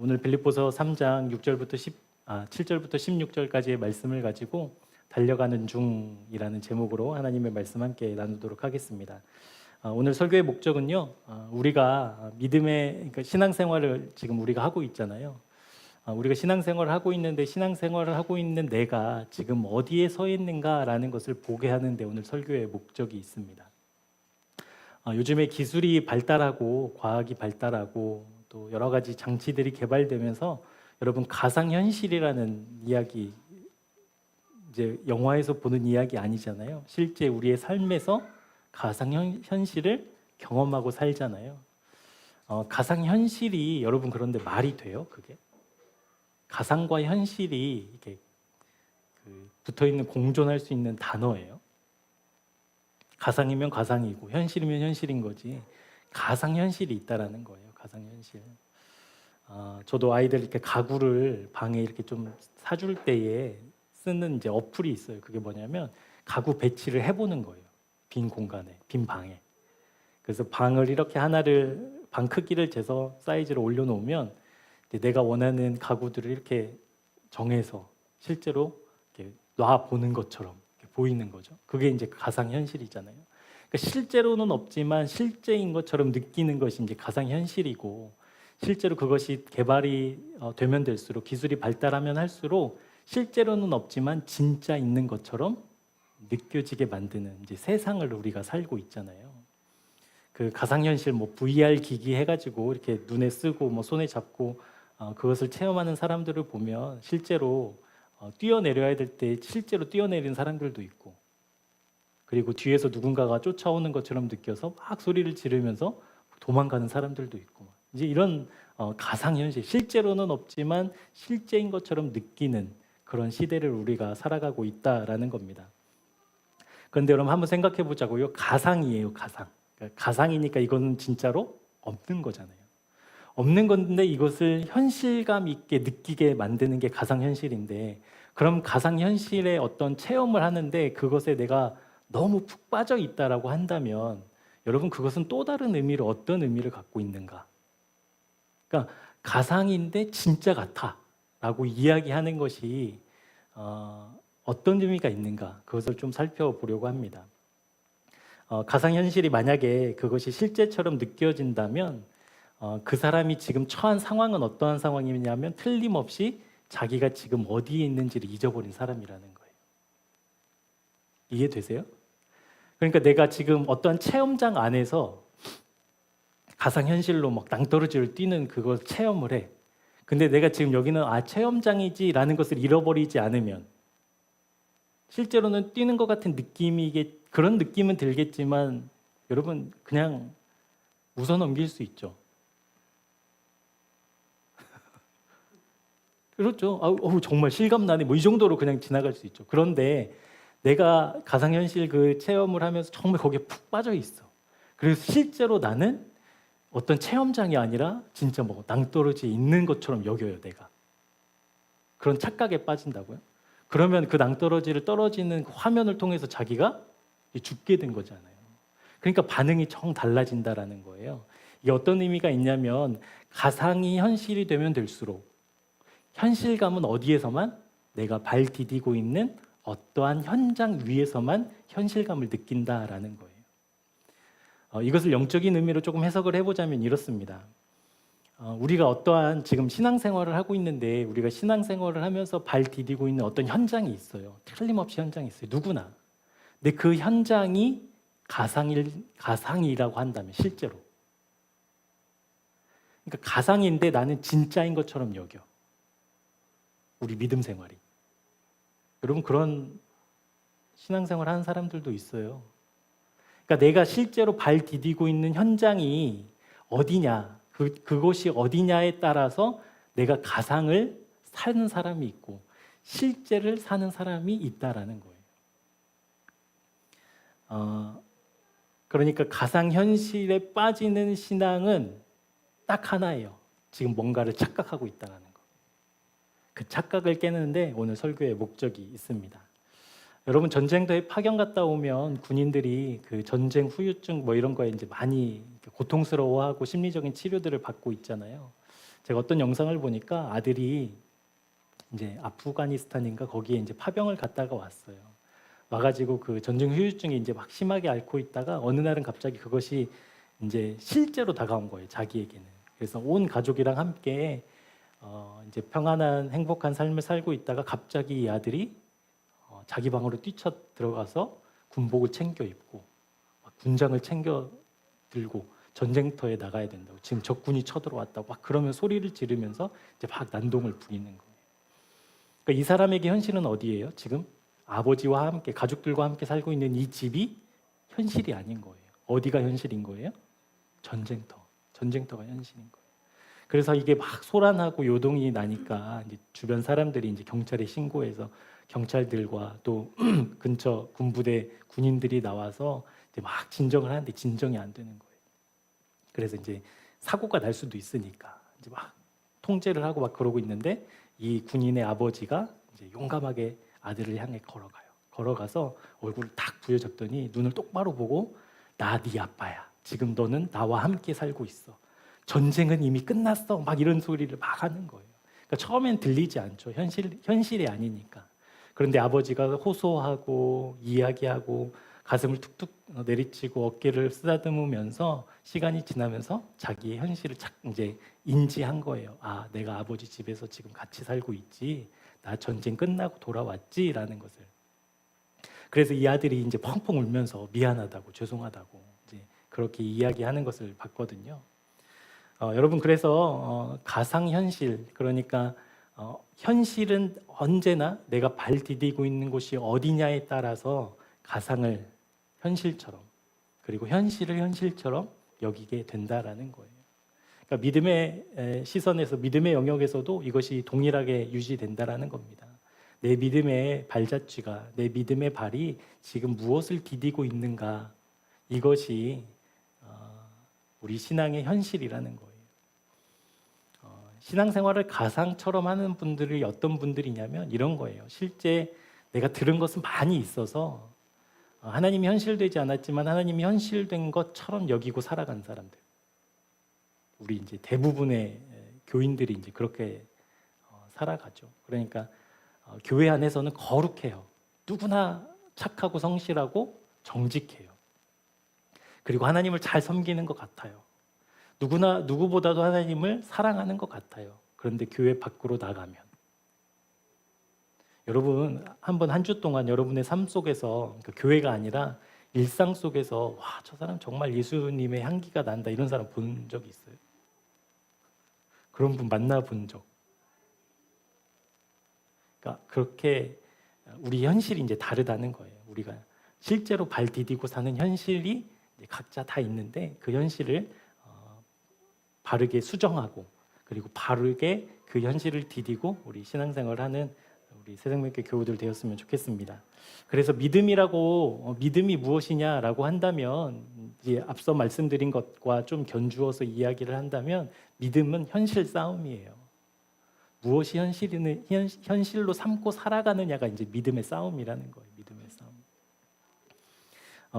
오늘 빌립보서 3장 7절부터 16절까지의 말씀을 가지고 달려가는 중이라는 제목으로 하나님의 말씀 함께 나누도록 하겠습니다. 오늘 설교의 목적은요, 우리가 그러니까 신앙생활을 지금 우리가 하고 있잖아요. 우리가 신앙생활을 하고 있는데 신앙생활을 하고 있는 내가 지금 어디에 서 있는가라는 것을 보게 하는데 오늘 설교의 목적이 있습니다. 요즘에 기술이 발달하고 과학이 발달하고 또 여러 가지 장치들이 개발되면서 여러분 가상현실이라는 이야기, 이제 영화에서 보는 이야기 아니잖아요. 실제 우리의 삶에서 가상현실을 경험하고 살잖아요. 가상현실이 여러분 그런데 말이 돼요? 그게? 가상과 현실이 이렇게 붙어있는 공존할 수 있는 단어예요. 가상이면 가상이고 현실이면 현실인 거지. 가상현실이 있다라는 거예요. 가상현실. 저도 아이들 이렇게 가구를 방에 이렇게 좀 사줄 때에 쓰는 이제 어플이 있어요. 그게 뭐냐면 가구 배치를 해보는 거예요. 빈 공간에, 빈 방에. 그래서 방을 이렇게 하나를 방 크기를 재서 사이즈를 올려놓으면 내가 원하는 가구들을 이렇게 정해서 실제로 이렇게 놔 보는 것처럼 이렇게 보이는 거죠. 그게 이제 가상현실이잖아요. 그러니까 실제로는 없지만 실제인 것처럼 느끼는 것이 이제 가상현실이고, 실제로 그것이 개발이 되면 될수록, 기술이 발달하면 할수록 실제로는 없지만 진짜 있는 것처럼 느껴지게 만드는 이제 세상을 우리가 살고 있잖아요. 그 가상현실 뭐 VR 기기 해가지고 이렇게 눈에 쓰고 뭐 손에 잡고 그것을 체험하는 사람들을 보면 실제로 뛰어내려야 될 때 실제로 뛰어내리는 사람들도 있고, 그리고 뒤에서 누군가가 쫓아오는 것처럼 느껴서 막 소리를 지르면서 도망가는 사람들도 있고, 이제 이런 가상현실, 실제로는 없지만 실제인 것처럼 느끼는 그런 시대를 우리가 살아가고 있다라는 겁니다. 그런데 여러분 한번 생각해 보자고요. 가상이에요, 가상. 그러니까 가상이니까 이거는 진짜로 없는 거잖아요. 없는 건데 이것을 현실감 있게 느끼게 만드는 게 가상현실인데, 그럼 가상현실의 어떤 체험을 하는데 그것에 내가 너무 푹 빠져 있다라고 한다면 여러분 그것은 또 다른 의미로 어떤 의미를 갖고 있는가? 그러니까 가상인데 진짜 같아라고 이야기하는 것이 어떤 의미가 있는가? 그것을 좀 살펴보려고 합니다. 가상현실이 만약에 그것이 실제처럼 느껴진다면 그 사람이 지금 처한 상황은 어떠한 상황이냐면 틀림없이 자기가 지금 어디에 있는지를 잊어버린 사람이라는 거예요. 이해되세요? 그러니까 내가 지금 어떠한 체험장 안에서 가상현실로 막 낭떠러지를 뛰는 그걸 체험을 해. 근데 내가 지금 여기는 체험장이지라는 것을 잃어버리지 않으면 실제로는 뛰는 것 같은 그런 느낌은 들겠지만 여러분 그냥 웃어 넘길 수 있죠. 그렇죠. 정말 실감나네. 뭐 이 정도로 그냥 지나갈 수 있죠. 그런데 내가 가상현실 그 체험을 하면서 정말 거기에 푹 빠져 있어. 그래서 실제로 나는 어떤 체험장이 아니라 진짜 뭐 낭떠러지에 있는 것처럼 여겨요, 내가. 그런 착각에 빠진다고요? 그러면 그 낭떠러지를 떨어지는 그 화면을 통해서 자기가 죽게 된 거잖아요. 그러니까 반응이 정 달라진다라는 거예요. 이게 어떤 의미가 있냐면 가상이 현실이 되면 될수록 현실감은 어디에서만 내가 발 디디고 있는 어떠한 현장 위에서만 현실감을 느낀다라는 거예요. 이것을 영적인 의미로 조금 해석을 해보자면 이렇습니다. 우리가 어떠한 지금 신앙생활을 하고 있는데 우리가 신앙생활을 하면서 발 디디고 있는 어떤 현장이 있어요. 틀림없이 현장이 있어요. 누구나. 근데 그 현장이 가상이라고 한다면 실제로. 그러니까 가상인데 나는 진짜인 것처럼 여겨. 우리 믿음 생활이. 여러분 그런 신앙생활 하는 사람들도 있어요. 그러니까 내가 실제로 발 디디고 있는 현장이 어디냐, 그곳이 어디냐에 따라서 내가 가상을 사는 사람이 있고 실제를 사는 사람이 있다라는 거예요. 그러니까 가상현실에 빠지는 신앙은 딱 하나예요. 지금 뭔가를 착각하고 있다는 거. 그 착각을 깨는데 오늘 설교의 목적이 있습니다. 여러분 전쟁터에 파견 갔다 오면 군인들이 그 전쟁 후유증 뭐 이런 거에 이제 많이 고통스러워하고 심리적인 치료들을 받고 있잖아요. 제가 어떤 영상을 보니까 아들이 이제 아프가니스탄인가 거기에 이제 파병을 갔다가 왔어요. 와가지고 그 전쟁 후유증이 이제 막 심하게 앓고 있다가 어느 날은 갑자기 그것이 이제 실제로 다가온 거예요, 자기에게는. 그래서 온 가족이랑 함께 이제 평안한 행복한 삶을 살고 있다가 갑자기 이 아들이 자기 방으로 뛰쳐 들어가서 군복을 챙겨 입고 막 군장을 챙겨 들고 전쟁터에 나가야 된다고, 지금 적군이 쳐들어왔다고 막 그러면 소리를 지르면서 이제 막 난동을 부리는 거예요. 그러니까 이 사람에게 현실은 어디예요? 지금 아버지와 함께 가족들과 함께 살고 있는 이 집이 현실이 아닌 거예요. 어디가 현실인 거예요? 전쟁터가 현실인 거예요. 그래서 이게 막 소란하고 요동이 나니까 이제 주변 사람들이 이제 경찰에 신고해서 경찰들과 또 근처 군부대 군인들이 나와서 이제 막 진정을 하는데 진정이 안 되는 거예요. 그래서 이제 사고가 날 수도 있으니까 이제 막 통제를 하고 막 그러고 있는데 이 군인의 아버지가 이제 용감하게 아들을 향해 걸어가요. 걸어가서 얼굴을 딱 부여잡더니 눈을 똑바로 보고, 나 네 아빠야. 지금 너는 나와 함께 살고 있어. 전쟁은 이미 끝났어. 막 이런 소리를 막 하는 거예요. 그러니까 처음엔 들리지 않죠. 현실이 아니니까. 그런데 아버지가 호소하고 이야기하고 가슴을 툭툭 내리치고 어깨를 쓰다듬으면서 시간이 지나면서 자기의 현실을 이제 인지한 거예요. 아, 내가 아버지 집에서 지금 같이 살고 있지. 나 전쟁 끝나고 돌아왔지라는 것을. 그래서 이 아들이 이제 펑펑 울면서 미안하다고, 죄송하다고 이제 그렇게 이야기하는 것을 봤거든요. 여러분, 그래서 가상현실, 그러니까 현실은 언제나 내가 발 디디고 있는 곳이 어디냐에 따라서 가상을 현실처럼, 그리고 현실을 현실처럼 여기게 된다라는 거예요. 그러니까 믿음의 시선에서, 믿음의 영역에서도 이것이 동일하게 유지된다라는 겁니다. 내 믿음의 발자취가, 내 믿음의 발이 지금 무엇을 디디고 있는가, 이것이 우리 신앙의 현실이라는 거예요. 신앙생활을 가상처럼 하는 분들이 어떤 분들이냐면 이런 거예요. 실제 내가 들은 것은 많이 있어서 하나님이 현실되지 않았지만 하나님이 현실된 것처럼 여기고 살아간 사람들. 우리 이제 대부분의 교인들이 이제 그렇게 살아가죠. 그러니까 교회 안에서는 거룩해요. 누구나 착하고 성실하고 정직해요. 그리고 하나님을 잘 섬기는 것 같아요. 누구보다도 하나님을 사랑하는 것 같아요. 그런데 교회 밖으로 나가면, 여러분 한번 한 주 동안 여러분의 삶 속에서, 그러니까 교회가 아니라 일상 속에서 와, 저 사람 정말 예수님의 향기가 난다, 이런 사람 본 적 있어요? 그런 분 만나본 적? 그러니까 그렇게 우리 현실이 이제 다르다는 거예요. 우리가 실제로 발 디디고 사는 현실이 각자 다 있는데 그 현실을 바르게 수정하고, 그리고 바르게 그 현실을 디디고 우리 신앙생활을 하는 우리 새생명교회 교우들 되었으면 좋겠습니다. 그래서 믿음이 무엇이냐라고 한다면, 이제 앞서 말씀드린 것과 좀 견주어서 이야기를 한다면 믿음은 현실 싸움이에요. 무엇이 현실로 삼고 살아가느냐가 이제 믿음의 싸움이라는 거예요. 믿음의 싸움.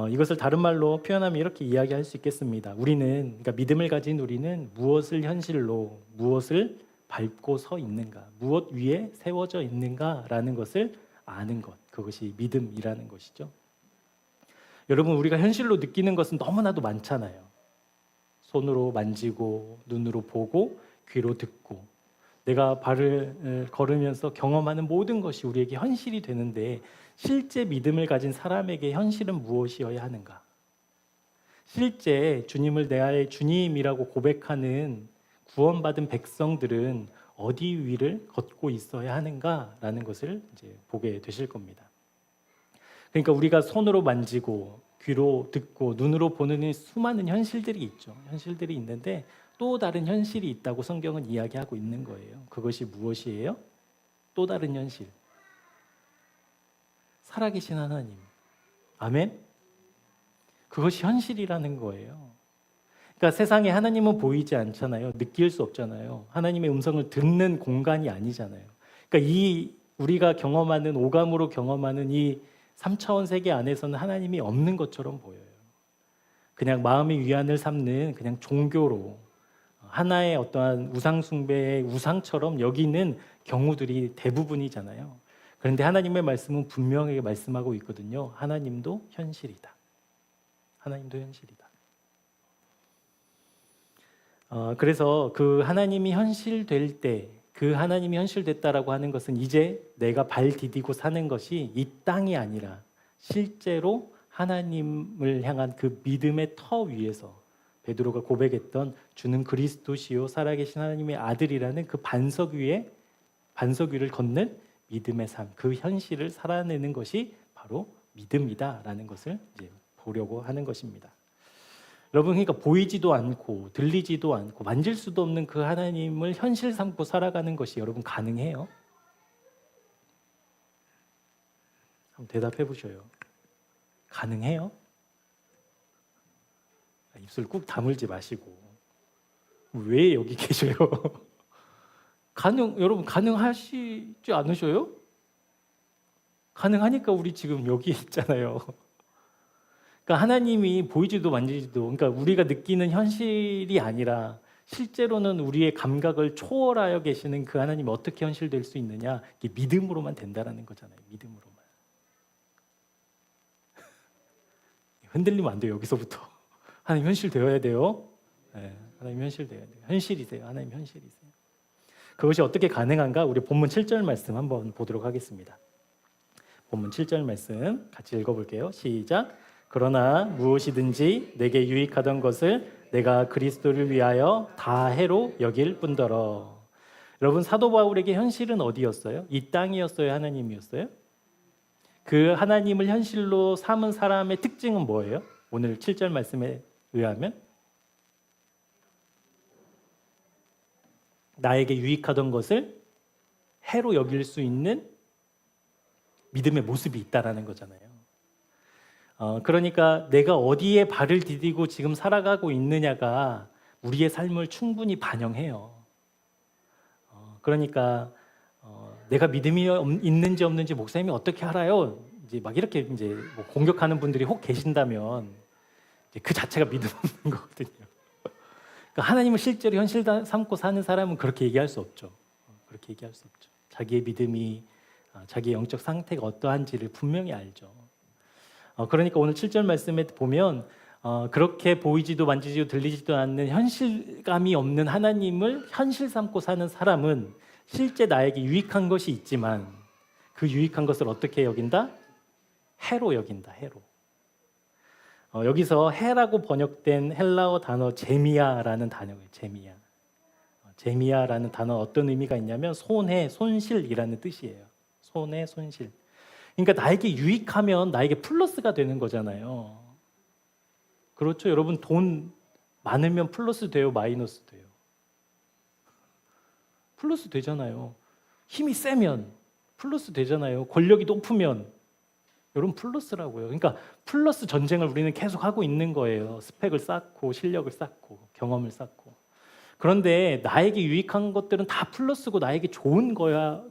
이것을 다른 말로 표현하면 이렇게 이야기할 수 있겠습니다. 그러니까 믿음을 가진 우리는 무엇을 현실로, 무엇을 밟고 서 있는가, 무엇 위에 세워져 있는가라는 것을 아는 것, 그것이 믿음이라는 것이죠. 여러분, 우리가 현실로 느끼는 것은 너무나도 많잖아요. 손으로 만지고, 눈으로 보고, 귀로 듣고, 내가 발을 걸으면서 경험하는 모든 것이 우리에게 현실이 되는데, 실제 믿음을 가진 사람에게 현실은 무엇이어야 하는가? 실제 주님을 내 주님이라고 고백하는 구원받은 백성들은 어디 위를 걷고 있어야 하는가라는 것을 이제 보게 되실 겁니다. 그러니까 우리가 손으로 만지고 귀로 듣고 눈으로 보는 수많은 현실들이 있죠. 현실들이 있는데 또 다른 현실이 있다고 성경은 이야기하고 있는 거예요. 그것이 무엇이에요? 또 다른 현실. 살아계신 하나님. 아멘? 그것이 현실이라는 거예요. 그러니까 세상에 하나님은 보이지 않잖아요. 느낄 수 없잖아요. 하나님의 음성을 듣는 공간이 아니잖아요. 그러니까 우리가 경험하는, 오감으로 경험하는 이 3차원 세계 안에서는 하나님이 없는 것처럼 보여요. 그냥 마음의 위안을 삼는 그냥 종교로 하나의 어떠한 우상 숭배의 우상처럼 여기는 경우들이 대부분이잖아요. 그런데 하나님의 말씀은 분명하게 말씀하고 있거든요. 하나님도 현실이다. 하나님도 현실이다. 그래서 그 하나님이 현실될 때, 그 하나님이 현실됐다라고 하는 것은 이제 내가 발 디디고 사는 것이 이 땅이 아니라 실제로 하나님을 향한 그 믿음의 터 위에서 베드로가 고백했던 주는 그리스도시요 살아계신 하나님의 아들이라는 그 반석 위를 걷는 믿음의 삶, 그 현실을 살아내는 것이 바로 믿음이다라는 것을 이제 보려고 하는 것입니다. 여러분, 그러니까 보이지도 않고 들리지도 않고 만질 수도 없는 그 하나님을 현실 삼고 살아가는 것이 여러분 가능해요? 한번 대답해 보셔요. 가능해요? 입술 꾹 다물지 마시고 왜 여기 계셔요? 여러분 가능하시지 않으셔요? 가능하니까 우리 지금 여기 있잖아요. 그러니까 하나님이 보이지도 만지지도, 그러니까 우리가 느끼는 현실이 아니라 실제로는 우리의 감각을 초월하여 계시는 그 하나님이 어떻게 현실될 수 있느냐? 이게 믿음으로만 된다라는 거잖아요. 믿음으로만. 흔들리면 안 돼요. 여기서부터. 하나님 현실 되어야 돼요. 네, 하나님 현실 되어야 돼요. 현실이세요. 하나님 현실이세요. 그것이 어떻게 가능한가? 우리 본문 7절 말씀 한번 보도록 하겠습니다. 본문 7절 말씀 같이 읽어볼게요. 시작. 그러나 무엇이든지 내게 유익하던 것을 내가 그리스도를 위하여 다 해로 여길 뿐더러. 여러분, 사도 바울에게 현실은 어디였어요? 이 땅이었어요? 하나님이었어요? 그 하나님을 현실로 삼은 사람의 특징은 뭐예요? 오늘 7절 말씀에 의하면 나에게 유익하던 것을 해로 여길 수 있는 믿음의 모습이 있다라는 거잖아요. 그러니까 내가 어디에 발을 디디고 지금 살아가고 있느냐가 우리의 삶을 충분히 반영해요. 그러니까 내가 믿음이 있는지 없는지 목사님이 어떻게 알아요? 이제 막 이렇게 이제 뭐 공격하는 분들이 혹 계신다면 이제 그 자체가 믿음 없는 거거든요. 그러니까 하나님을 실제로 현실 삼고 사는 사람은 그렇게 얘기할 수 없죠. 그렇게 얘기할 수 없죠. 자기의 믿음이, 자기의 영적 상태가 어떠한지를 분명히 알죠. 그러니까 오늘 7절 말씀에 보면 그렇게 보이지도 만지지도 들리지도 않는 현실감이 없는 하나님을 현실 삼고 사는 사람은 실제 나에게 유익한 것이 있지만 그 유익한 것을 어떻게 여긴다? 해로 여긴다. 해로. 여기서 해라고 번역된 헬라어 단어 제미야라는 단어예요. 제미야. 제미야라는 단어 어떤 의미가 있냐면 손해, 손실이라는 뜻이에요. 손해, 손실. 그러니까 나에게 유익하면 나에게 플러스가 되는 거잖아요. 그렇죠? 여러분, 돈 많으면 플러스 돼요? 마이너스 돼요? 플러스 되잖아요. 힘이 세면 플러스 되잖아요. 권력이 높으면 여러분 플러스라고요. 그러니까 플러스 전쟁을 우리는 계속 하고 있는 거예요. 스펙을 쌓고 실력을 쌓고 경험을 쌓고. 그런데 나에게 유익한 것들은 다 플러스고 나에게 좋은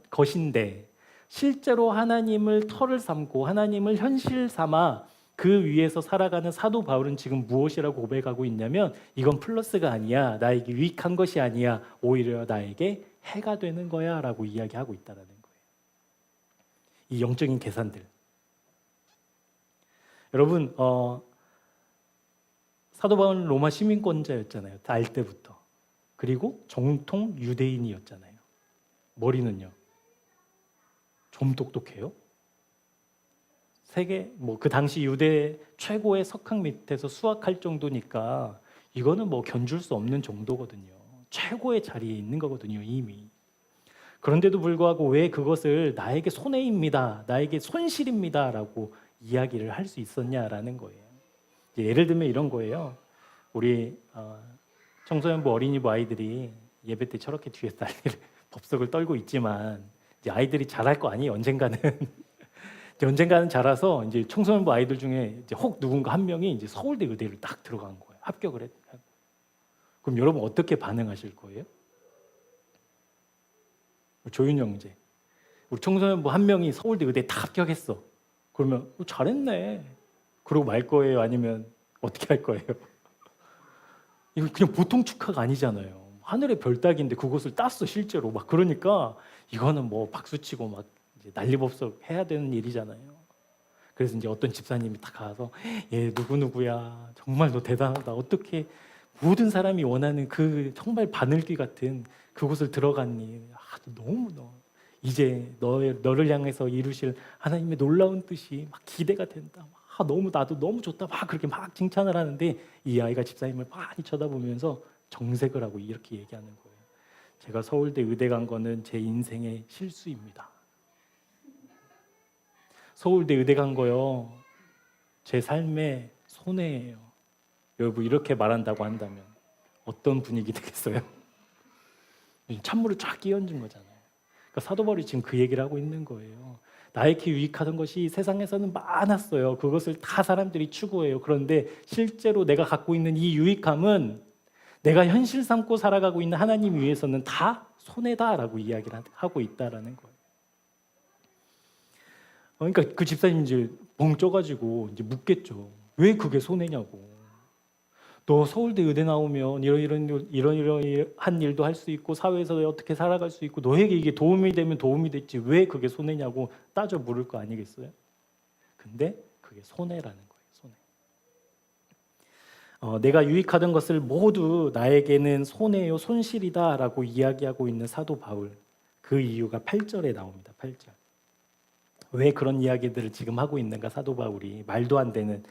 것인데 실제로 하나님을 터를 삼고 하나님을 현실 삼아 그 위에서 살아가는 사도 바울은 지금 무엇이라고 고백하고 있냐면 이건 플러스가 아니야. 나에게 유익한 것이 아니야. 오히려 나에게 해가 되는 거야 라고 이야기하고 있다는 거예요. 이 영적인 계산들. 여러분, 사도 바울은 로마 시민권자였잖아요. 알 때부터. 그리고 정통 유대인이었잖아요. 머리는요? 좀 똑똑해요? 세계 그 당시 유대 최고의 석학 밑에서 수학할 정도니까 이거는 견줄 수 없는 정도거든요. 최고의 자리에 있는 거거든요, 이미. 그런데도 불구하고 왜 그것을 나에게 손해입니다, 나에게 손실입니다라고 이야기를 할 수 있었냐라는 거예요. 예를 들면 이런 거예요. 우리 청소년부 어린이부 아이들이 예배 때 저렇게 뒤에서 난리를 법석을 떨고 있지만 이제 아이들이 잘할 거 아니에요. 언젠가는 자라서 이제 청소년부 아이들 중에 이제 혹 누군가 한 명이 이제 서울대 의대를 딱 들어간 거예요. 합격을 했. 그럼 여러분 어떻게 반응하실 거예요? 조윤 형제, 우리 청소년부 한 명이 서울대 의대에 다 합격했어. 그러면 잘했네. 그러고 말 거예요? 아니면 어떻게 할 거예요? 이거 그냥 보통 축하가 아니잖아요. 하늘의 별 따기인데 그것을 땄어 실제로. 막 그러니까 이거는 뭐 박수치고 막 이제 난리법석 해야 되는 일이잖아요. 그래서 이제 어떤 집사님이 딱 가서 얘 누구누구야 정말 너 대단하다. 어떻게 모든 사람이 원하는 그 정말 바늘귀 같은 그곳을 들어갔니? 너무 너 이제 너를 향해서 이루실 하나님의 놀라운 뜻이 막 기대가 된다. 너무 나도 너무 좋다. 막 그렇게 막 칭찬을 하는데 이 아이가 집사님을 많이 쳐다보면서 정색을 하고 이렇게 얘기하는 거예요. 제가 서울대 의대 간 거는 제 인생의 실수입니다. 서울대 의대 간 거요. 제 삶의 손해예요. 여러분 이렇게 말한다고 한다면 어떤 분위기 되겠어요? 찬물을 쫙 끼얹은 거잖아요. 그러니까 사도 바울이 지금 그 얘기를 하고 있는 거예요. 나에게 유익하던 것이 세상에서는 많았어요. 그것을 다 사람들이 추구해요. 그런데 실제로 내가 갖고 있는 이 유익함은 내가 현실 삼고 살아가고 있는 하나님 위해서는 다 손해다라고 이야기를 하고 있다라는 거예요. 그러니까 그 집사님 이제 벙 쪄가지고 이제 묻겠죠. 왜 그게 손해냐고. 너 서울대 의대 나오면 이런 일도 할 수 있고 사회에서 어떻게 살아갈 수 있고 너에게 이게 도움이 되면 도움이 됐지 왜 그게 손해냐고 따져 물을 거 아니겠어요? 근데 그게 손해라는 거예요. 손해. 내가 유익하던 것을 모두 나에게는 손해요, 손실이다라고 이야기하고 있는 사도 바울. 그 이유가 8절에 나옵니다. 8절. 왜 그런 이야기들을 지금 하고 있는가? 사도 바울이 말도 안 되는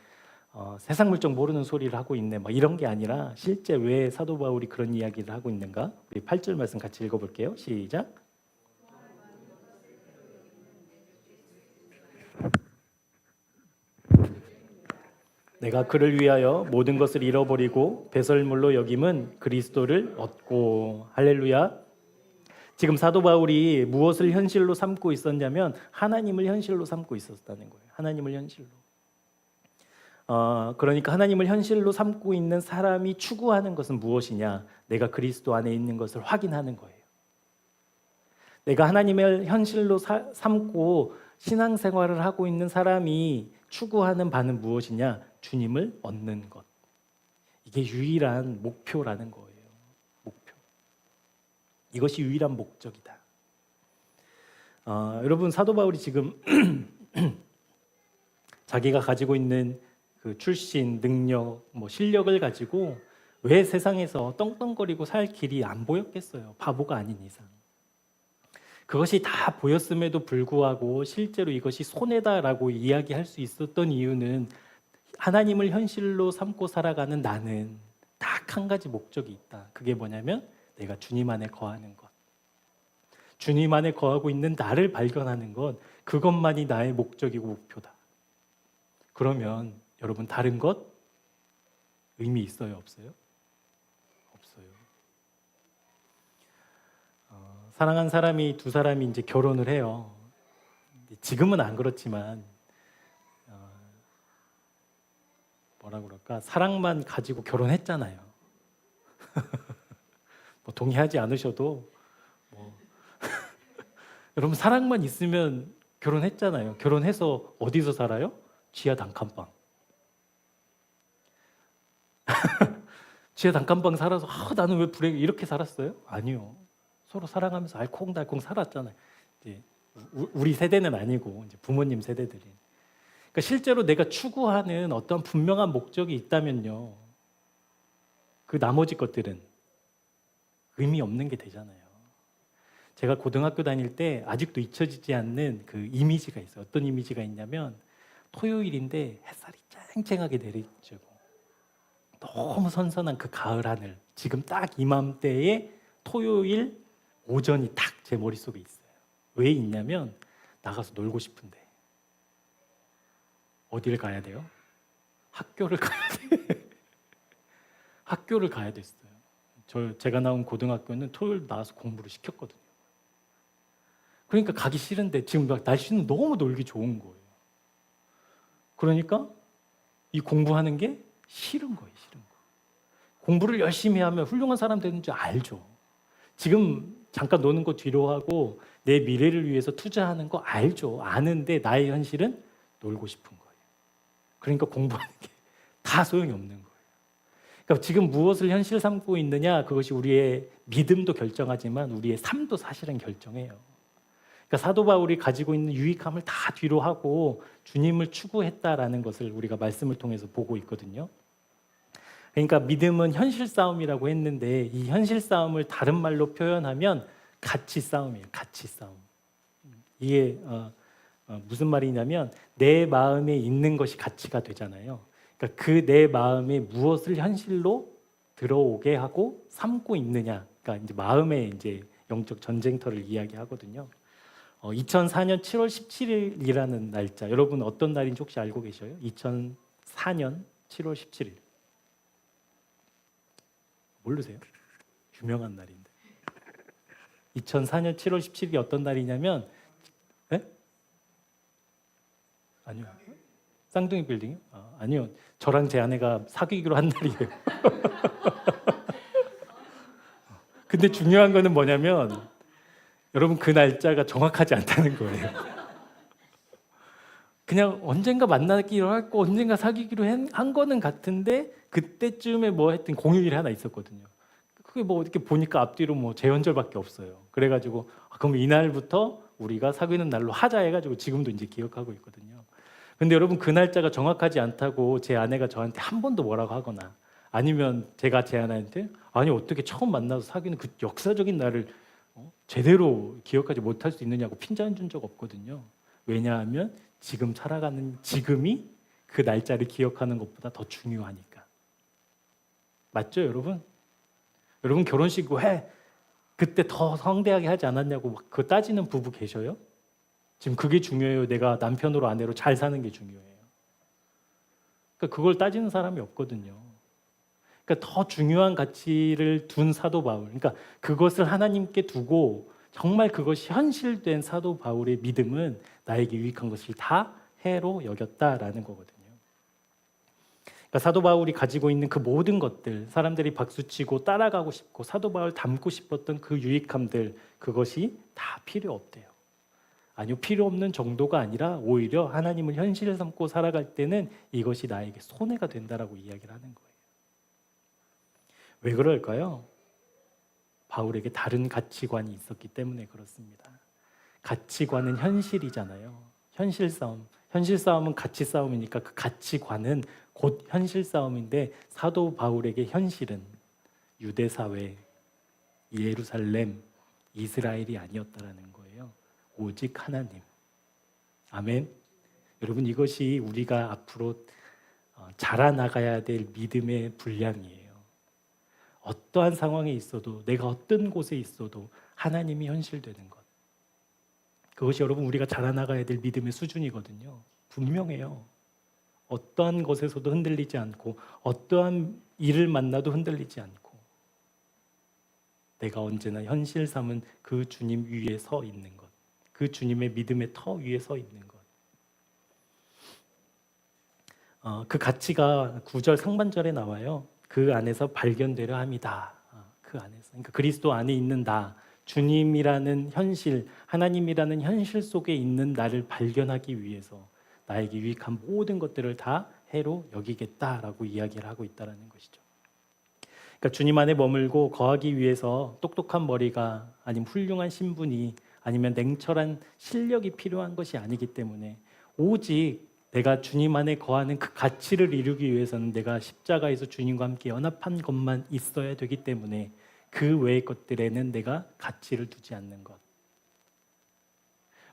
세상 물정 모르는 소리를 하고 있네 막 이런 게 아니라 실제 왜 사도 바울이 그런 이야기를 하고 있는가? 우리 8절 말씀 같이 읽어볼게요. 시작. 내가 그를 위하여 모든 것을 잃어버리고 배설물로 여김은 그리스도를 얻고. 할렐루야. 지금 사도 바울이 무엇을 현실로 삼고 있었냐면 하나님을 현실로 삼고 있었다는 거예요. 하나님을 현실로. 그러니까 하나님을 현실로 삼고 있는 사람이 추구하는 것은 무엇이냐? 내가 그리스도 안에 있는 것을 확인하는 거예요. 내가 하나님을 현실로 삼고 신앙생활을 하고 있는 사람이 추구하는 바는 무엇이냐? 주님을 얻는 것. 이게 유일한 목표라는 거예요. 목표. 이것이 유일한 목적이다. 여러분 사도 바울이 지금 자기가 가지고 있는 그 출신, 능력, 실력을 가지고 왜 세상에서 떵떵거리고 살 길이 안 보였겠어요? 바보가 아닌 이상. 그것이 다 보였음에도 불구하고 실제로 이것이 손해다라고 이야기할 수 있었던 이유는 하나님을 현실로 삼고 살아가는 나는 딱 한 가지 목적이 있다. 그게 뭐냐면 내가 주님 안에 거하는 것. 주님 안에 거하고 있는 나를 발견하는 것. 그것만이 나의 목적이고 목표다. 그러면 여러분 다른 것 의미 있어요? 없어요? 없어요. 사랑한 사람이 두 사람이 이제 결혼을 해요. 지금은 안 그렇지만 뭐라 그럴까? 사랑만 가지고 결혼했잖아요. 뭐 동의하지 않으셔도 여러분 사랑만 있으면 결혼했잖아요. 결혼해서 어디서 살아요? 지하 단칸방. 지하 단칸방 살아서 나는 왜 불행해 이렇게 살았어요? 아니요. 서로 사랑하면서 알콩달콩 살았잖아요. 이제 우리 세대는 아니고 이제 부모님 세대들이. 그러니까 실제로 내가 추구하는 어떤 분명한 목적이 있다면요. 그 나머지 것들은 의미 없는 게 되잖아요. 제가 고등학교 다닐 때 아직도 잊혀지지 않는 그 이미지가 있어요. 어떤 이미지가 있냐면 토요일인데 햇살이 쨍쨍하게 내리쬐고 너무 선선한 그 가을 하늘. 지금 딱 이맘때에 토요일 오전이 딱 제 머릿속에 있어요. 왜 있냐면 나가서 놀고 싶은데 어디를 가야 돼요? 학교를 가야 돼. 학교를 가야 됐어요. 제가 나온 고등학교는 토요일 나와서 공부를 시켰거든요. 그러니까 가기 싫은데 지금 막 날씨는 너무 놀기 좋은 거예요. 그러니까 이 공부하는 게 싫은 거예요. 싫은 거. 공부를 열심히 하면 훌륭한 사람 되는 줄 알죠. 지금 잠깐 노는 거 뒤로 하고 내 미래를 위해서 투자하는 거 알죠. 아는데 나의 현실은 놀고 싶은 거예요. 그러니까 공부하는 게 다 소용이 없는 거예요. 그러니까 지금 무엇을 현실 삼고 있느냐, 그것이 우리의 믿음도 결정하지만 우리의 삶도 사실은 결정해요. 그러니까 사도 바울이 가지고 있는 유익함을 다 뒤로 하고 주님을 추구했다라는 것을 우리가 말씀을 통해서 보고 있거든요. 그러니까 믿음은 현실 싸움이라고 했는데 이 현실 싸움을 다른 말로 표현하면 가치 싸움이에요. 가치 싸움. 이게 무슨 말이냐면 내 마음에 있는 것이 가치가 되잖아요. 그러니까 그 내 마음에 무엇을 현실로 들어오게 하고 삼고 있느냐. 그러니까 이제 마음의 이제 영적 전쟁터를 이야기하거든요. 2004년 7월 17일이라는 날짜, 여러분 어떤 날인지 혹시 알고 계셔요? 2004년 7월 17일. 모르세요? 유명한 날인데. 2004년 7월 17일이 어떤 날이냐면, 네? 아니요. 쌍둥이 빌딩이요? 아니요. 저랑 제 아내가 사귀기로 한 날이에요. 근데 중요한 거는 뭐냐면, 여러분 그 날짜가 정확하지 않다는 거예요. 그냥 언젠가 만나기로 했고 언젠가 사귀기로 한 거는 같은데 그때쯤에 뭐 했던 공휴일이 하나 있었거든요. 그게 뭐 이렇게 보니까 앞뒤로 뭐 재연절밖에 없어요. 그래가지고 그럼 이날부터 우리가 사귀는 날로 하자 해가지고 지금도 이제 기억하고 있거든요. 근데 여러분 그 날짜가 정확하지 않다고 제 아내가 저한테 한 번도 뭐라고 하거나 아니면 제가 제 아내한테 아니 어떻게 처음 만나서 사귀는 그 역사적인 날을 제대로 기억하지 못할 수 있느냐고 핀잔 준 적 없거든요. 왜냐하면 지금 살아가는 지금이 그 날짜를 기억하는 것보다 더 중요하니까. 맞죠, 여러분? 여러분 결혼식 왜 그때 더 성대하게 하지 않았냐고 막 그거 따지는 부부 계셔요? 지금 그게 중요해요. 내가 남편으로 아내로 잘 사는 게 중요해요. 그러니까 그걸 따지는 사람이 없거든요. 그러니까 더 중요한 가치를 둔 사도 바울. 그러니까 그것을 하나님께 두고 정말 그것이 현실된 사도 바울의 믿음은 나에게 유익한 것을 다 해로 여겼다라는 거거든요. 그러니까 사도 바울이 가지고 있는 그 모든 것들, 사람들이 박수치고 따라가고 싶고 사도 바울 닮고 싶었던 그 유익함들, 그것이 다 필요 없대요. 아니요, 필요 없는 정도가 아니라 오히려 하나님을 현실을 삼고 살아갈 때는 이것이 나에게 손해가 된다라고 이야기를 하는 거예요. 왜 그럴까요? 바울에게 다른 가치관이 있었기 때문에 그렇습니다. 가치관은 현실이잖아요. 현실 싸움. 현실 싸움은 가치 싸움이니까 그 가치관은 곧 현실 싸움인데 사도 바울에게 현실은 유대 사회, 예루살렘, 이스라엘이 아니었다라는 거예요. 오직 하나님. 아멘. 여러분 이것이 우리가 앞으로 자라나가야 될 믿음의 분량이에요. 어떠한 상황에 있어도 내가 어떤 곳에 있어도 하나님이 현실되는 것. 그것이 여러분 우리가 자라나가야 될 믿음의 수준이거든요. 분명해요. 어떠한 것에서도 흔들리지 않고 어떠한 일을 만나도 흔들리지 않고 내가 언제나 현실 삼은 그 주님 위에 서 있는 것. 그 주님의 믿음의 터 위에 서 있는 것. 그 가치가 9절 상반절에 나와요. 그 안에서 발견되려 함이다. 그 안에서. 그러니까 그리스도 안에 있는 나, 주님이라는 현실, 하나님이라는 현실 속에 있는 나를 발견하기 위해서 나에게 유익한 모든 것들을 다 해로 여기겠다라고 이야기를 하고 있다는 것이죠. 그러니까 주님 안에 머물고 거하기 위해서 똑똑한 머리가 아니면 훌륭한 신분이 아니면 냉철한 실력이 필요한 것이 아니기 때문에 오직 내가 주님 안에 거하는 그 가치를 이루기 위해서는 내가 십자가에서 주님과 함께 연합한 것만 있어야 되기 때문에 그 외의 것들에는 내가 가치를 두지 않는 것.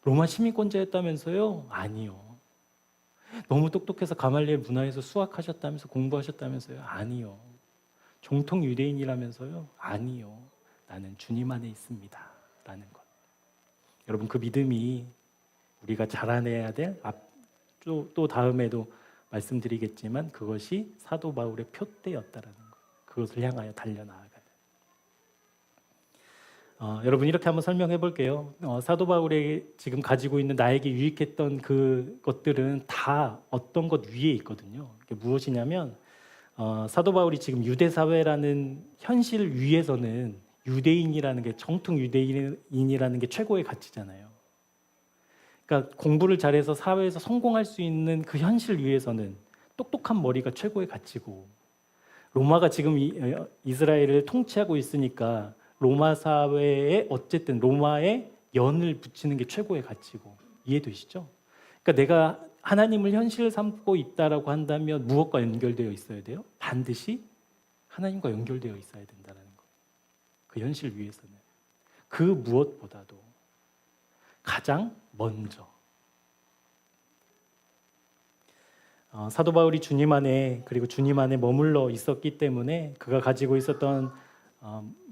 로마 시민권자였다면서요? 아니요. 너무 똑똑해서 가말리엘 문화에서 수학하셨다면서 공부하셨다면서요? 아니요. 정통 유대인이라면서요? 아니요. 나는 주님 안에 있습니다. 라는 것. 여러분 그 믿음이 우리가 자라내야 될 또 다음에도 말씀드리겠지만 그것이 사도 바울의 표대였다라는 것. 그것을 향하여 달려나아가는. 여러분 이렇게 한번 설명해 볼게요. 사도 바울이 지금 가지고 있는 나에게 유익했던 그 것들은 다 어떤 것 위에 있거든요. 그게 무엇이냐면 사도 바울이 지금 유대 사회라는 현실 위에서는 유대인이라는 게 정통 유대인이라는 게 최고의 가치잖아요. 그러니까 공부를 잘해서 사회에서 성공할 수 있는 그 현실 위에서는 똑똑한 머리가 최고의 가치고 로마가 지금 이스라엘을 통치하고 있으니까 로마 사회에 어쨌든 로마에 연을 붙이는 게 최고의 가치고, 이해되시죠? 그러니까 내가 하나님을 현실 삼고 있다라고 한다면 무엇과 연결되어 있어야 돼요? 반드시 하나님과 연결되어 있어야 된다는 거. 그 현실 위에서는 그 무엇보다도 가장 먼저 사도 바울이 주님 안에, 그리고 주님 안에 머물러 있었기 때문에 그가 가지고 있었던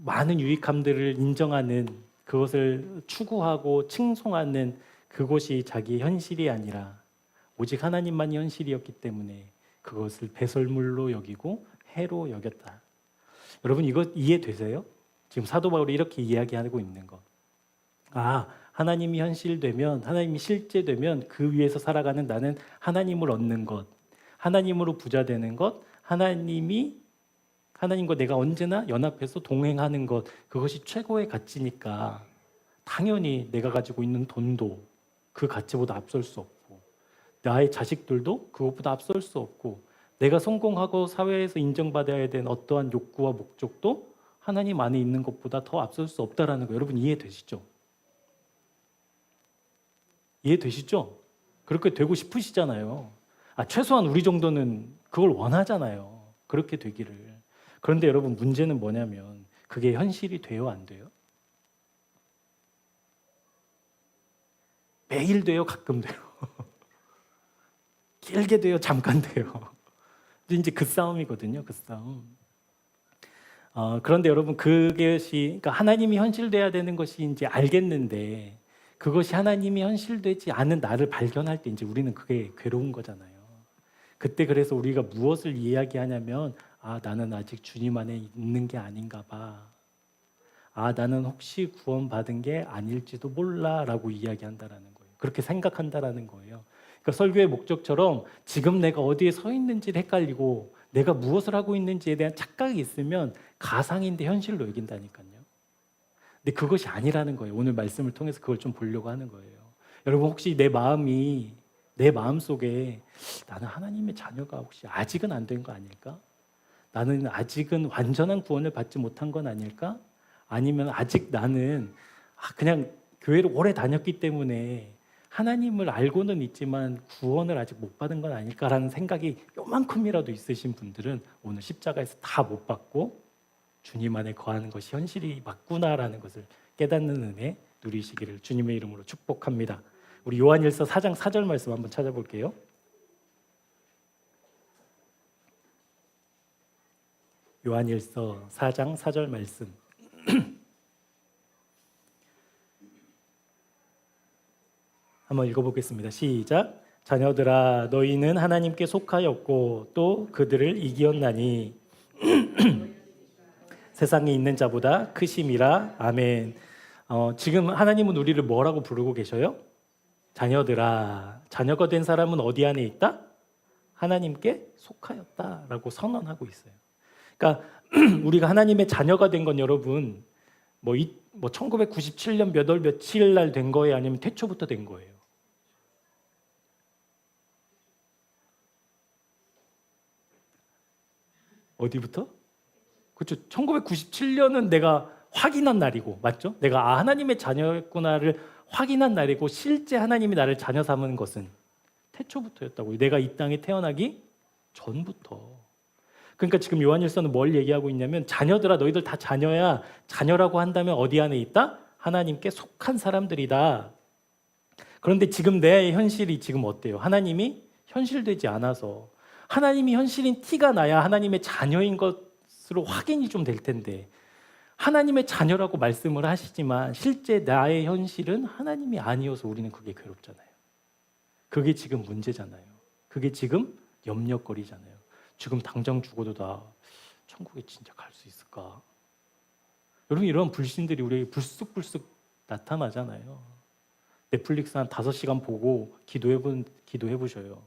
많은 유익함들을 인정하는, 그것을 추구하고 칭송하는 그곳이 자기의 현실이 아니라 오직 하나님만이 현실이었기 때문에 그것을 배설물로 여기고 해로 여겼다. 여러분, 이거 이해되세요? 지금 사도 바울이 이렇게 이야기하고 있는 것. 하나님이 현실되면, 하나님이 실제되면 그 위에서 살아가는 나는 하나님을 얻는 것, 하나님으로 부자 되는 것, 하나님과 내가 언제나 연합해서 동행하는 것, 그것이 최고의 가치니까 당연히 내가 가지고 있는 돈도 그 가치보다 앞설 수 없고, 나의 자식들도 그것보다 앞설 수 없고, 내가 성공하고 사회에서 인정받아야 되는 어떠한 욕구와 목적도 하나님 안에 있는 것보다 더 앞설 수 없다라는 거, 여러분 이해되시죠? 이해되시죠? 그렇게 되고 싶으시잖아요. 최소한 우리 정도는 그걸 원하잖아요. 그렇게 되기를. 그런데 여러분, 문제는 뭐냐면 그게 현실이 돼요, 안 돼요? 매일 돼요, 가끔 돼요? 길게 돼요, 잠깐 돼요? 이제 그 싸움이거든요, 그 싸움. 그런데 여러분, 그러니까 하나님이 현실돼야 되는 것이 이제 알겠는데, 그것이 하나님이 현실되지 않은 나를 발견할 때 이제 우리는 그게 괴로운 거잖아요. 그때 그래서 우리가 무엇을 이야기하냐면, 나는 아직 주님 안에 있는 게 아닌가 봐. 나는 혹시 구원받은 게 아닐지도 몰라라고 이야기한다라는 거예요. 그렇게 생각한다라는 거예요. 그러니까 설교의 목적처럼 지금 내가 어디에 서 있는지를 헷갈리고 내가 무엇을 하고 있는지에 대한 착각이 있으면 가상인데 현실로 여긴다니까요. 근데 그것이 아니라는 거예요. 오늘 말씀을 통해서 그걸 좀 보려고 하는 거예요. 여러분, 혹시 내 마음 속에 나는 하나님의 자녀가 혹시 아직은 안 된 거 아닐까? 나는 아직은 완전한 구원을 받지 못한 건 아닐까? 아니면 아직 나는 그냥 교회를 오래 다녔기 때문에 하나님을 알고는 있지만 구원을 아직 못 받은 건 아닐까라는 생각이 요만큼이라도 있으신 분들은 오늘 십자가에서 다 못 받고 주님 안에 거하는 것이 현실이 맞구나라는 것을 깨닫는 은혜 누리시기를 주님의 이름으로 축복합니다. 우리 요한일서 4장 4절 말씀 한번 찾아볼게요. 요한일서 4장 4절 말씀. 한번 읽어보겠습니다. 시작. 자녀들아, 너희는 하나님께 속하였고 또 그들을 이기었나니 세상에 있는 자보다 크심이라. 아멘. 지금 하나님은 우리를 뭐라고 부르고 계셔요? 자녀들아. 자녀가 된 사람은 어디 안에 있다? 하나님께 속하였다라고 선언하고 있어요. 그러니까 우리가 하나님의 자녀가 된 건 여러분 1997년 몇 월 며칠 날 된 거예요? 아니면 태초부터 된 거예요? 어디부터? 그렇죠. 1997년은 내가 확인한 날이고, 맞죠? 내가 하나님의 자녀였구나를 확인한 날이고, 실제 하나님이 나를 자녀 삼은 것은 태초부터였다고요. 내가 이 땅에 태어나기 전부터. 그러니까 지금 요한일서는 뭘 얘기하고 있냐면, 자녀들아, 너희들 다 자녀야. 자녀라고 한다면 어디 안에 있다? 하나님께 속한 사람들이다. 그런데 지금 내 현실이 지금 어때요? 하나님이 현실되지 않아서, 하나님이 현실인 티가 나야 하나님의 자녀인 것으로 확인이 좀 될 텐데, 하나님의 자녀라고 말씀을 하시지만 실제 나의 현실은 하나님이 아니어서 우리는 그게 괴롭잖아요. 그게 지금 문제잖아요. 그게 지금 염려거리잖아요. 지금 당장 죽어도 나 천국에 진짜 갈 수 있을까? 여러분, 이런 불신들이 우리에게 불쑥불쑥 나타나잖아요. 넷플릭스 한 5시간 보고 기도해 보셔요.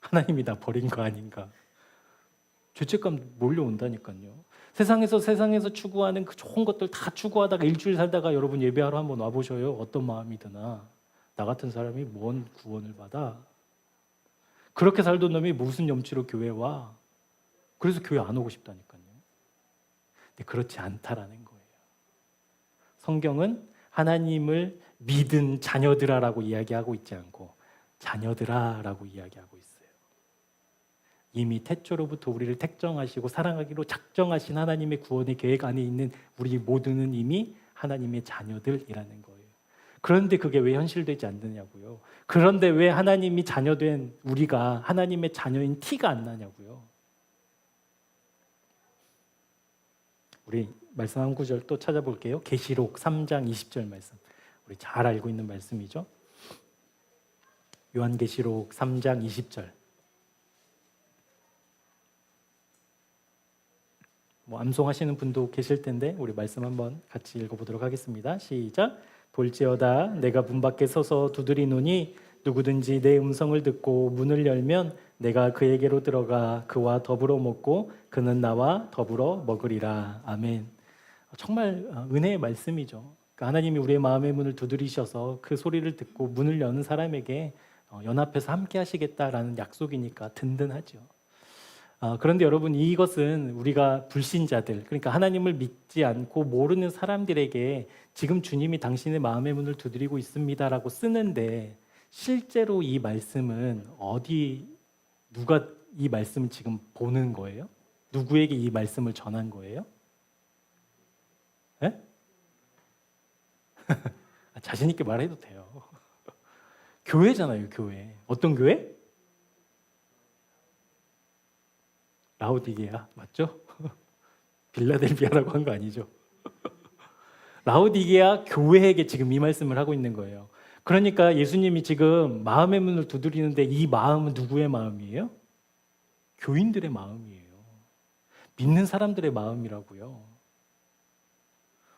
하나님이 나 버린 거 아닌가? 죄책감 몰려온다니까요. 세상에서 추구하는 그 좋은 것들 다 추구하다가 일주일 살다가 여러분 예배하러 한번 와보셔요. 어떤 마음이 드나? 나 같은 사람이 뭔 구원을 받아? 그렇게 살던 놈이 무슨 염치로 교회 와? 그래서 교회 안 오고 싶다니까요. 근데 그렇지 않다라는 거예요. 성경은 하나님을 믿은 자녀들아라고 이야기하고 있지 않고 자녀들아라고 이야기하고 있어요. 이미 태초로부터 우리를 택정하시고 사랑하기로 작정하신 하나님의 구원의 계획 안에 있는 우리 모두는 이미 하나님의 자녀들이라는 거예요. 그런데 그게 왜 현실되지 않느냐고요. 그런데 왜 하나님이 자녀된 우리가 하나님의 자녀인 티가 안 나냐고요. 우리 말씀 한 구절 또 찾아볼게요. 계시록 3장 20절 말씀. 우리 잘 알고 있는 말씀이죠. 요한계시록 3장 20절. 암송하시는 분도 계실 텐데 우리 말씀 한번 같이 읽어보도록 하겠습니다. 시작. 볼지어다 내가 문 밖에 서서 두드리노니 누구든지 내 음성을 듣고 문을 열면 내가 그에게로 들어가 그와 더불어 먹고 그는 나와 더불어 먹으리라. 아멘. 정말 은혜의 말씀이죠. 그러니까 하나님이 우리의 마음의 문을 두드리셔서 그 소리를 듣고 문을 여는 사람에게 연합해서 함께 하시겠다라는 약속이니까 든든하죠. 그런데 여러분, 이것은 우리가 불신자들, 그러니까 하나님을 믿지 않고 모르는 사람들에게 지금 주님이 당신의 마음의 문을 두드리고 있습니다라고 쓰는데, 실제로 이 말씀은 누가 이 말씀을 지금 보는 거예요? 누구에게 이 말씀을 전한 거예요? 네? 자신 있게 말해도 돼요. 교회잖아요, 교회. 어떤 교회? 라오디게아 맞죠? 빌라델비아라고 한 거 아니죠? 라오디게아 교회에게 지금 이 말씀을 하고 있는 거예요. 그러니까 예수님이 지금 마음의 문을 두드리는데 이 마음은 누구의 마음이에요? 교인들의 마음이에요. 믿는 사람들의 마음이라고요.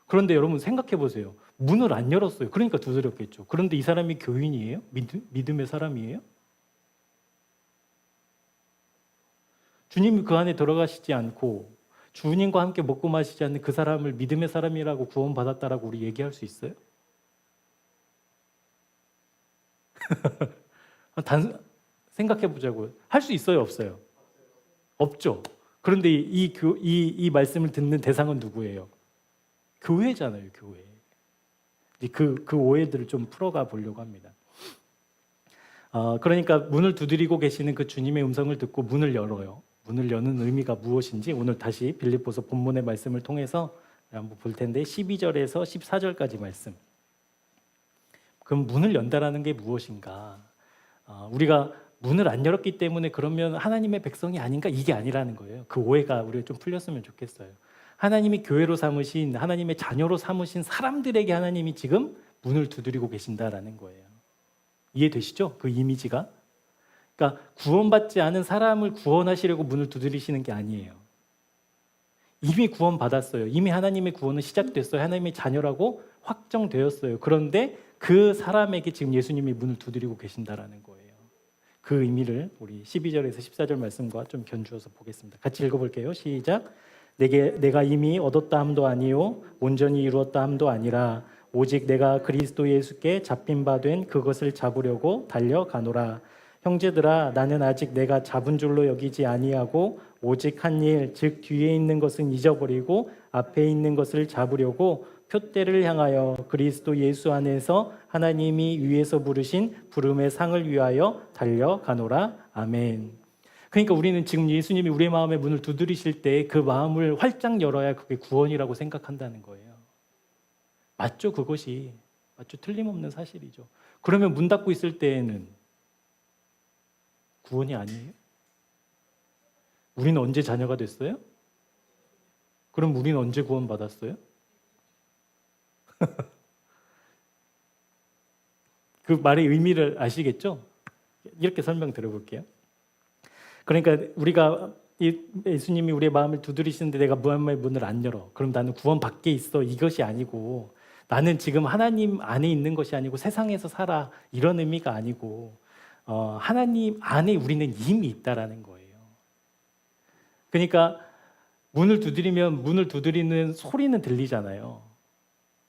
그런데 여러분 생각해 보세요. 문을 안 열었어요. 그러니까 두드렸겠죠. 그런데 이 사람이 교인이에요? 믿음의 사람이에요? 주님이 그 안에 들어가시지 않고 주님과 함께 먹고 마시지 않는 그 사람을 믿음의 사람이라고 구원받았다라고 우리 얘기할 수 있어요? 생각해 보자고요. 할 수 있어요, 없어요? 없죠. 그런데 이 말씀을 듣는 대상은 누구예요? 교회잖아요, 교회. 그 오해들을 좀 풀어가 보려고 합니다. 그러니까 문을 두드리고 계시는 그 주님의 음성을 듣고 문을 열어요. 문을 여는 의미가 무엇인지 오늘 다시 빌립보서 본문의 말씀을 통해서 한번 볼 텐데 12절에서 14절까지 말씀. 그럼 문을 연다라는 게 무엇인가? 우리가 문을 안 열었기 때문에 그러면 하나님의 백성이 아닌가? 이게 아니라는 거예요. 그 오해가 우리가 좀 풀렸으면 좋겠어요. 하나님이 교회로 삼으신, 하나님의 자녀로 삼으신 사람들에게 하나님이 지금 문을 두드리고 계신다라는 거예요. 이해되시죠? 그 이미지가? 그러니까 구원받지 않은 사람을 구원하시려고 문을 두드리시는 게 아니에요. 이미 구원받았어요. 이미 하나님의 구원은 시작됐어요. 하나님의 자녀라고 확정되었어요. 그런데 그 사람에게 지금 예수님이 문을 두드리고 계신다라는 거예요. 그 의미를 우리 12절에서 14절 말씀과 좀 견주어서 보겠습니다. 같이 읽어볼게요. 시작. 내가 이미 얻었다 함도 아니요 온전히 이루었다 함도 아니라 오직 내가 그리스도 예수께 잡힌 바 된 그것을 잡으려고 달려가노라. 형제들아, 나는 아직 내가 잡은 줄로 여기지 아니하고 오직 한 일, 즉 뒤에 있는 것은 잊어버리고 앞에 있는 것을 잡으려고 표대를 향하여 그리스도 예수 안에서 하나님이 위에서 부르신 부름의 상을 위하여 달려가노라. 아멘. 그러니까 우리는 지금 예수님이 우리의 마음의 문을 두드리실 때 그 마음을 활짝 열어야 그게 구원이라고 생각한다는 거예요. 맞죠? 그것이 맞죠? 틀림없는 사실이죠. 그러면 문 닫고 있을 때에는 구원이 아니에요? 우리는 언제 자녀가 됐어요? 그럼 우리는 언제 구원받았어요? 그 말의 의미를 아시겠죠? 이렇게 설명 드려볼게요. 그러니까 우리가 예수님이 우리의 마음을 두드리시는데 내가 마음의 문을 안 열어. 그럼 나는 구원 밖에 있어. 이것이 아니고 나는 지금 하나님 안에 있는 것이 아니고 세상에서 살아. 이런 의미가 아니고 하나님 안에 우리는 이미 있다라는 거예요. 그러니까 문을 두드리면 문을 두드리는 소리는 들리잖아요.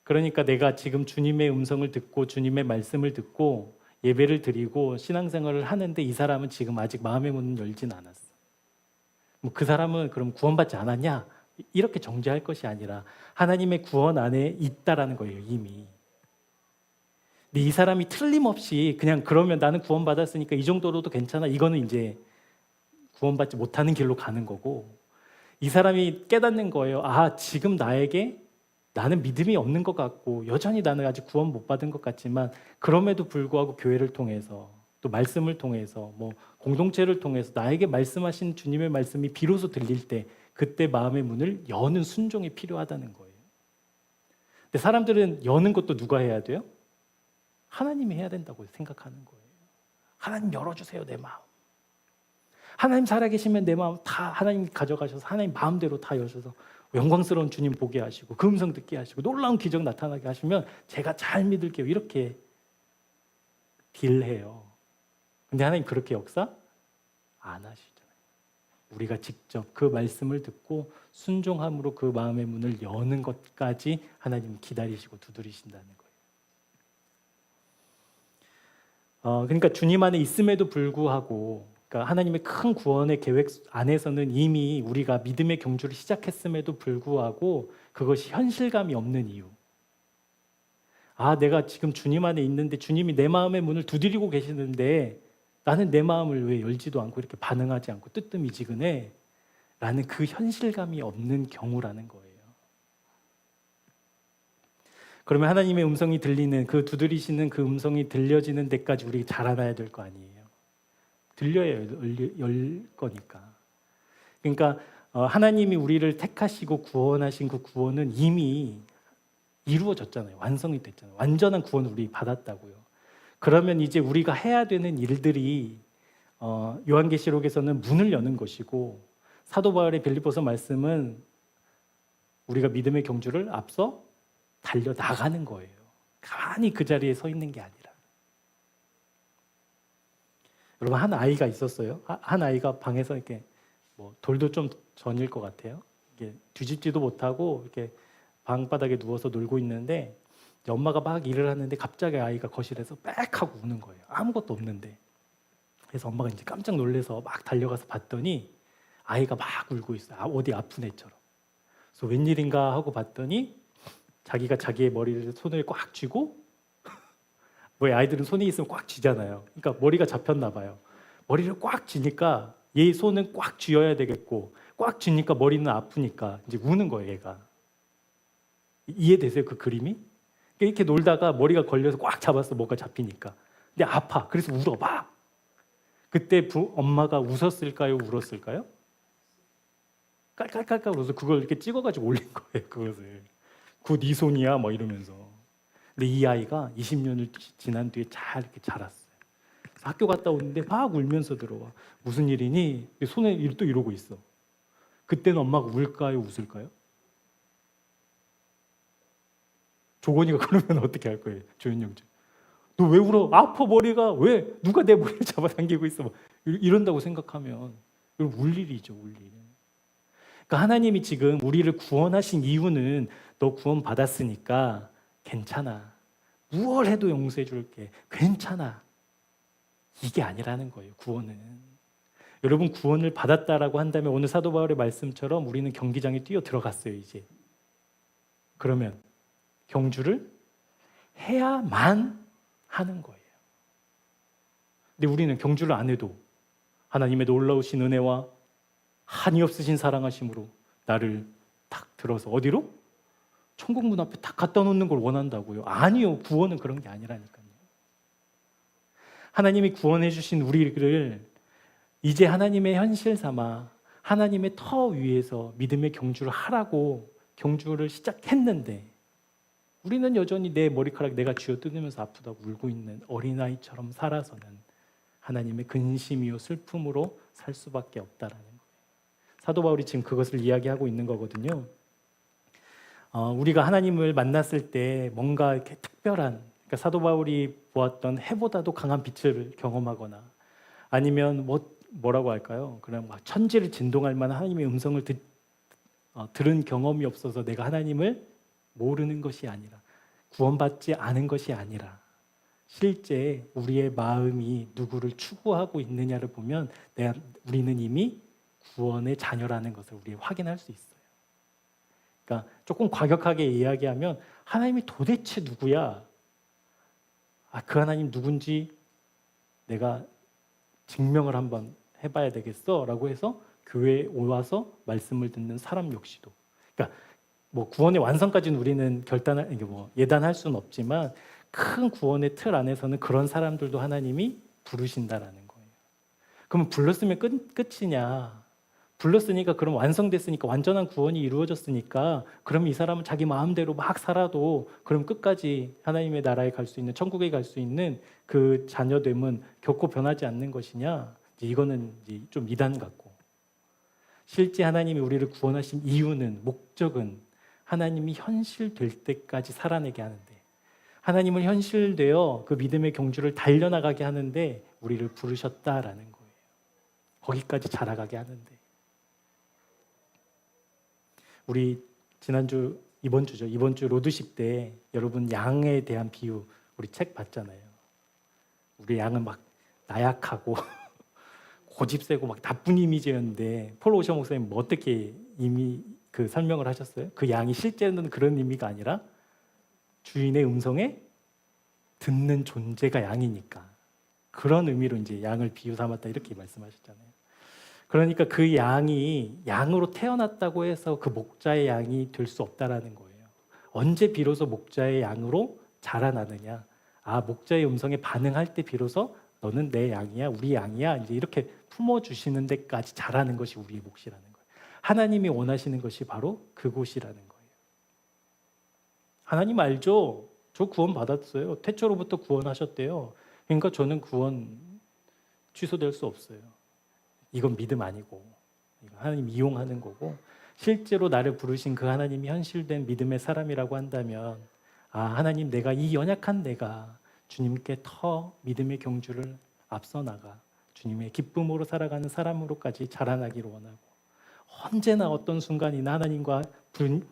그러니까 내가 지금 주님의 음성을 듣고 주님의 말씀을 듣고 예배를 드리고 신앙생활을 하는데 이 사람은 지금 아직 마음의 문을 열진 않았어. 뭐 그 사람은 그럼 구원받지 않았냐? 이렇게 정죄할 것이 아니라 하나님의 구원 안에 있다라는 거예요, 이미. 근데 이 사람이 틀림없이 그냥 그러면 나는 구원받았으니까 이 정도로도 괜찮아. 이거는 이제 구원받지 못하는 길로 가는 거고, 이 사람이 깨닫는 거예요. 아, 지금 나는 믿음이 없는 것 같고 여전히 나는 아직 구원 못 받은 것 같지만 그럼에도 불구하고 교회를 통해서 또 말씀을 통해서 뭐 공동체를 통해서 나에게 말씀하신 주님의 말씀이 비로소 들릴 때 그때 마음의 문을 여는 순종이 필요하다는 거예요. 근데 사람들은 여는 것도 누가 해야 돼요? 하나님이 해야 된다고 생각하는 거예요. 하나님 열어주세요, 내 마음. 하나님 살아계시면 내 마음 다 하나님 가져가셔서 하나님 마음대로 다 여셔서 영광스러운 주님 보게 하시고 그 음성 듣게 하시고 놀라운 기적 나타나게 하시면 제가 잘 믿을게요. 이렇게 딜해요. 근데 하나님 그렇게 역사 안 하시잖아요. 우리가 직접 그 말씀을 듣고 순종함으로 그 마음의 문을 여는 것까지 하나님이 기다리시고 두드리신다는 거예요. 그러니까 주님 안에 있음에도 불구하고, 그러니까 하나님의 큰 구원의 계획 안에서는 이미 우리가 믿음의 경주를 시작했음에도 불구하고 그것이 현실감이 없는 이유. 아, 내가 지금 주님 안에 있는데 주님이 내 마음의 문을 두드리고 계시는데 나는 내 마음을 왜 열지도 않고 이렇게 반응하지 않고 뜨뜻미지근해? 라는 그 현실감이 없는 경우라는 거예요. 그러면 하나님의 음성이 들리는 그 두드리시는 그 음성이 들려지는 데까지 우리 자라나야 될 거 아니에요. 들려야 열 거니까. 그러니까 하나님이 우리를 택하시고 구원하신 그 구원은 이미 이루어졌잖아요. 완성이 됐잖아요. 완전한 구원을 우리 받았다고요. 그러면 이제 우리가 해야 되는 일들이 요한계시록에서는 문을 여는 것이고 사도 바울의 빌립보서 말씀은 우리가 믿음의 경주를 앞서 달려나가는 거예요. 가만히 그 자리에 서 있는 게 아니라. 여러분, 한 아이가 있었어요. 한 아이가 방에서 이렇게 뭐 돌도 좀 전일 것 같아요. 이게 뒤집지도 못하고 이렇게 방바닥에 누워서 놀고 있는데 엄마가 막 일을 하는데 갑자기 아이가 거실에서 빽 하고 우는 거예요. 아무것도 없는데. 그래서 엄마가 이제 깜짝 놀라서 막 달려가서 봤더니 아이가 막 울고 있어요. 어디 아픈 애처럼. 그래서 웬일인가 하고 봤더니 자기가 자기의 머리를 손을 꽉 쥐고, 뭐 아이들은 손에 있으면 꽉 쥐잖아요. 그러니까 머리가 잡혔나 봐요. 머리를 꽉 쥐니까 얘 손은 꽉 쥐어야 되겠고 꽉 쥐니까 머리는 아프니까 이제 우는 거예요, 얘가. 이해되세요, 그 그림이? 이렇게 놀다가 머리가 걸려서 꽉 잡았어, 뭐가 잡히니까. 근데 아파. 그래서 울어 막. 그때 엄마가 웃었을까요, 울었을까요? 깔깔깔깔 울어서 그걸 이렇게 찍어가지고 올린 거예요, 그것을. 그거 네 손이야, 뭐 이러면서. 근데 이 아이가 20년을 지난 뒤에 잘 이렇게 자랐어요. 학교 갔다 오는데 막 울면서 들어와. 무슨 일이니? 손에 또 이러고 있어. 그때는 엄마가 울까요, 웃을까요? 조건이가 그러면 어떻게 할 거예요? 조현영주. 너 왜 울어? 아파 머리가. 왜? 누가 내 머리를 잡아당기고 있어? 이런다고 생각하면 울 일이죠, 울 일. 그러니까 하나님이 지금 우리를 구원하신 이유는 너 구원 받았으니까 괜찮아. 무얼 해도 용서해 줄게. 괜찮아. 이게 아니라는 거예요, 구원은. 여러분, 구원을 받았다라고 한다면 오늘 사도 바울의 말씀처럼 우리는 경기장에 뛰어 들어갔어요, 이제. 그러면 경주를 해야만 하는 거예요. 근데 우리는 경주를 안 해도 하나님의 놀라우신 은혜와 한이 없으신 사랑하심으로 나를 탁 들어서 어디로? 천국 문 앞에 탁 갖다 놓는 걸 원한다고요. 아니요, 구원은 그런 게 아니라니까요. 하나님이 구원해 주신 우리를 이제 하나님의 현실 삼아 하나님의 터 위에서 믿음의 경주를 하라고 경주를 시작했는데 우리는 여전히 내 머리카락 내가 쥐어뜯으면서 아프다고 울고 있는 어린아이처럼 살아서는 하나님의 근심이요 슬픔으로 살 수밖에 없다라는 거예요. 사도 바울이 지금 그것을 이야기하고 있는 거거든요. 우리가 하나님을 만났을 때 뭔가 이렇게 특별한, 그러니까 사도 바울이 보았던 해보다도 강한 빛을 경험하거나 아니면 뭐라고 할까요? 그냥 막 천지를 진동할 만한 하나님의 음성을 들은 경험이 없어서 내가 하나님을 모르는 것이 아니라 구원받지 않은 것이 아니라 실제 우리의 마음이 누구를 추구하고 있느냐를 보면 우리는 이미 구원의 자녀라는 것을 우리 확인할 수 있어요. 그러니까 조금 과격하게 이야기하면 하나님이 도대체 누구야? 그 하나님 누군지 내가 증명을 한번 해봐야 되겠어 라고 해서 교회에 와서 말씀을 듣는 사람 역시도, 그러니까 뭐 구원의 완성까지는 우리는 예단할 수는 없지만 큰 구원의 틀 안에서는 그런 사람들도 하나님이 부르신다라는 거예요. 그러면 불렀으면 끝이냐? 불렀으니까, 그럼 완성됐으니까, 완전한 구원이 이루어졌으니까, 그럼 이 사람은 자기 마음대로 막 살아도 그럼 끝까지 하나님의 나라에 갈 수 있는, 천국에 갈 수 있는 그 자녀됨은 결코 변하지 않는 것이냐? 이거는 이제 좀 이단 같고, 실제 하나님이 우리를 구원하신 이유는, 목적은 하나님이 현실될 때까지 살아내게 하는데, 하나님을 현실되어 그 믿음의 경주를 달려나가게 하는데 우리를 부르셨다라는 거예요. 거기까지 자라가게 하는데. 우리 이번 주 로드십 때 여러분 양에 대한 비유 우리 책 봤잖아요. 우리 양은 막 나약하고 고집세고 막 나쁜 이미지였는데 폴 오셔 목사님 뭐 어떻게 이미 그 설명을 하셨어요? 그 양이 실제는 그런 의미가 아니라 주인의 음성에 듣는 존재가 양이니까, 그런 의미로 이제 양을 비유 삼았다 이렇게 말씀하셨잖아요. 그러니까 그 양이 양으로 태어났다고 해서 그 목자의 양이 될 수 없다라는 거예요. 언제 비로소 목자의 양으로 자라나느냐? 목자의 음성에 반응할 때 비로소 너는 내 양이야, 우리 양이야, 이제 이렇게 품어주시는 데까지 자라는 것이 우리의 몫이라는 거예요. 하나님이 원하시는 것이 바로 그곳이라는 거예요. 하나님 알죠? 저 구원 받았어요. 태초로부터 구원하셨대요. 그러니까 저는 구원 취소될 수 없어요. 이건 믿음 아니고 하나님 이용하는 거고, 실제로 나를 부르신 그 하나님이 현실된 믿음의 사람이라고 한다면, 하나님, 내가 이 연약한 내가 주님께 더 믿음의 경주를 앞서 나가 주님의 기쁨으로 살아가는 사람으로까지 자라나기를 원하고, 언제나 어떤 순간이나 하나님과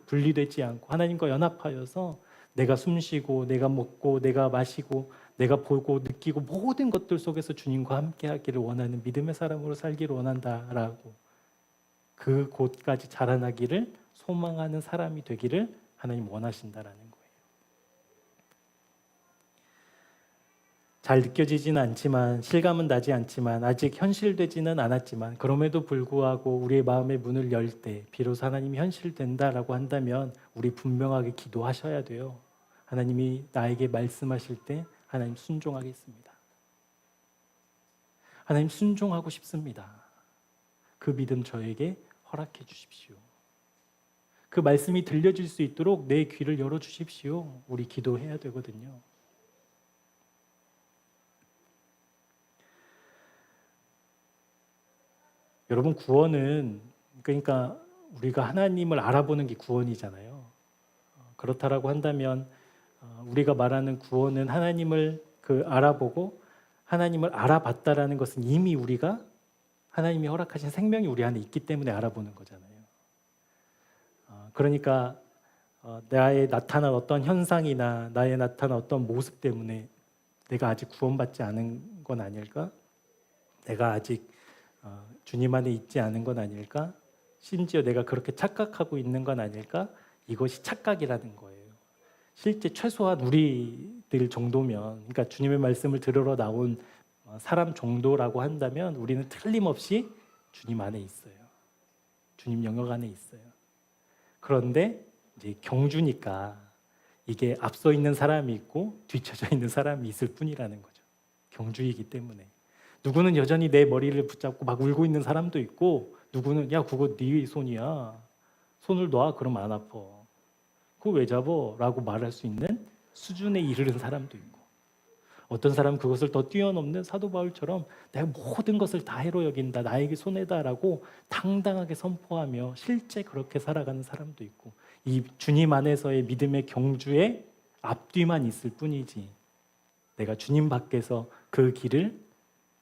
분리되지 않고 하나님과 연합하여서 내가 숨쉬고 내가 먹고 내가 마시고 내가 보고 느끼고 모든 것들 속에서 주님과 함께 하기를 원하는 믿음의 사람으로 살기를 원한다라고, 그곳까지 자라나기를 소망하는 사람이 되기를 하나님 원하신다라는 거예요. 잘 느껴지지는 않지만, 실감은 나지 않지만, 아직 현실되지는 않았지만, 그럼에도 불구하고 우리의 마음의 문을 열 때 비로소 하나님이 현실된다라고 한다면 우리 분명하게 기도하셔야 돼요. 하나님이 나에게 말씀하실 때 하나님 순종하겠습니다. 하나님 순종하고 싶습니다. 그 믿음 저에게 허락해 주십시오. 그 말씀이 들려질 수 있도록 내 귀를 열어주십시오. 우리 기도해야 되거든요. 여러분, 구원은 그러니까 우리가 하나님을 알아보는 게 구원이잖아요. 그렇다라고 한다면 우리가 말하는 구원은 하나님을 알아보고 하나님을 알아봤다라는 것은 이미 우리가 하나님이 허락하신 생명이 우리 안에 있기 때문에 알아보는 거잖아요. 그러니까 나의 나타난 어떤 현상이나 나의 나타난 어떤 모습 때문에 내가 아직 구원받지 않은 건 아닐까? 내가 아직 주님 안에 있지 않은 건 아닐까? 심지어 내가 그렇게 착각하고 있는 건 아닐까? 이것이 착각이라는 거예요. 실제 최소한 우리들 정도면, 그러니까 주님의 말씀을 들으러 나온 사람 정도라고 한다면 우리는 틀림없이 주님 안에 있어요. 주님 영역 안에 있어요. 그런데 이제 경주니까 이게 앞서 있는 사람이 있고 뒤쳐져 있는 사람이 있을 뿐이라는 거죠. 경주이기 때문에. 누구는 여전히 내 머리를 붙잡고 막 울고 있는 사람도 있고, 누구는 야 그거 네 손이야, 손을 놔, 그럼 안 아파, 그거 왜 잡어? 라고 말할 수 있는 수준에 이르는 사람도 있고, 어떤 사람은 그것을 더 뛰어넘는 사도 바울처럼 내가 모든 것을 다 해로 여긴다, 나에게 손해다라고 당당하게 선포하며 실제 그렇게 살아가는 사람도 있고, 이 주님 안에서의 믿음의 경주에 앞뒤만 있을 뿐이지, 내가 주님 밖에서 그 길을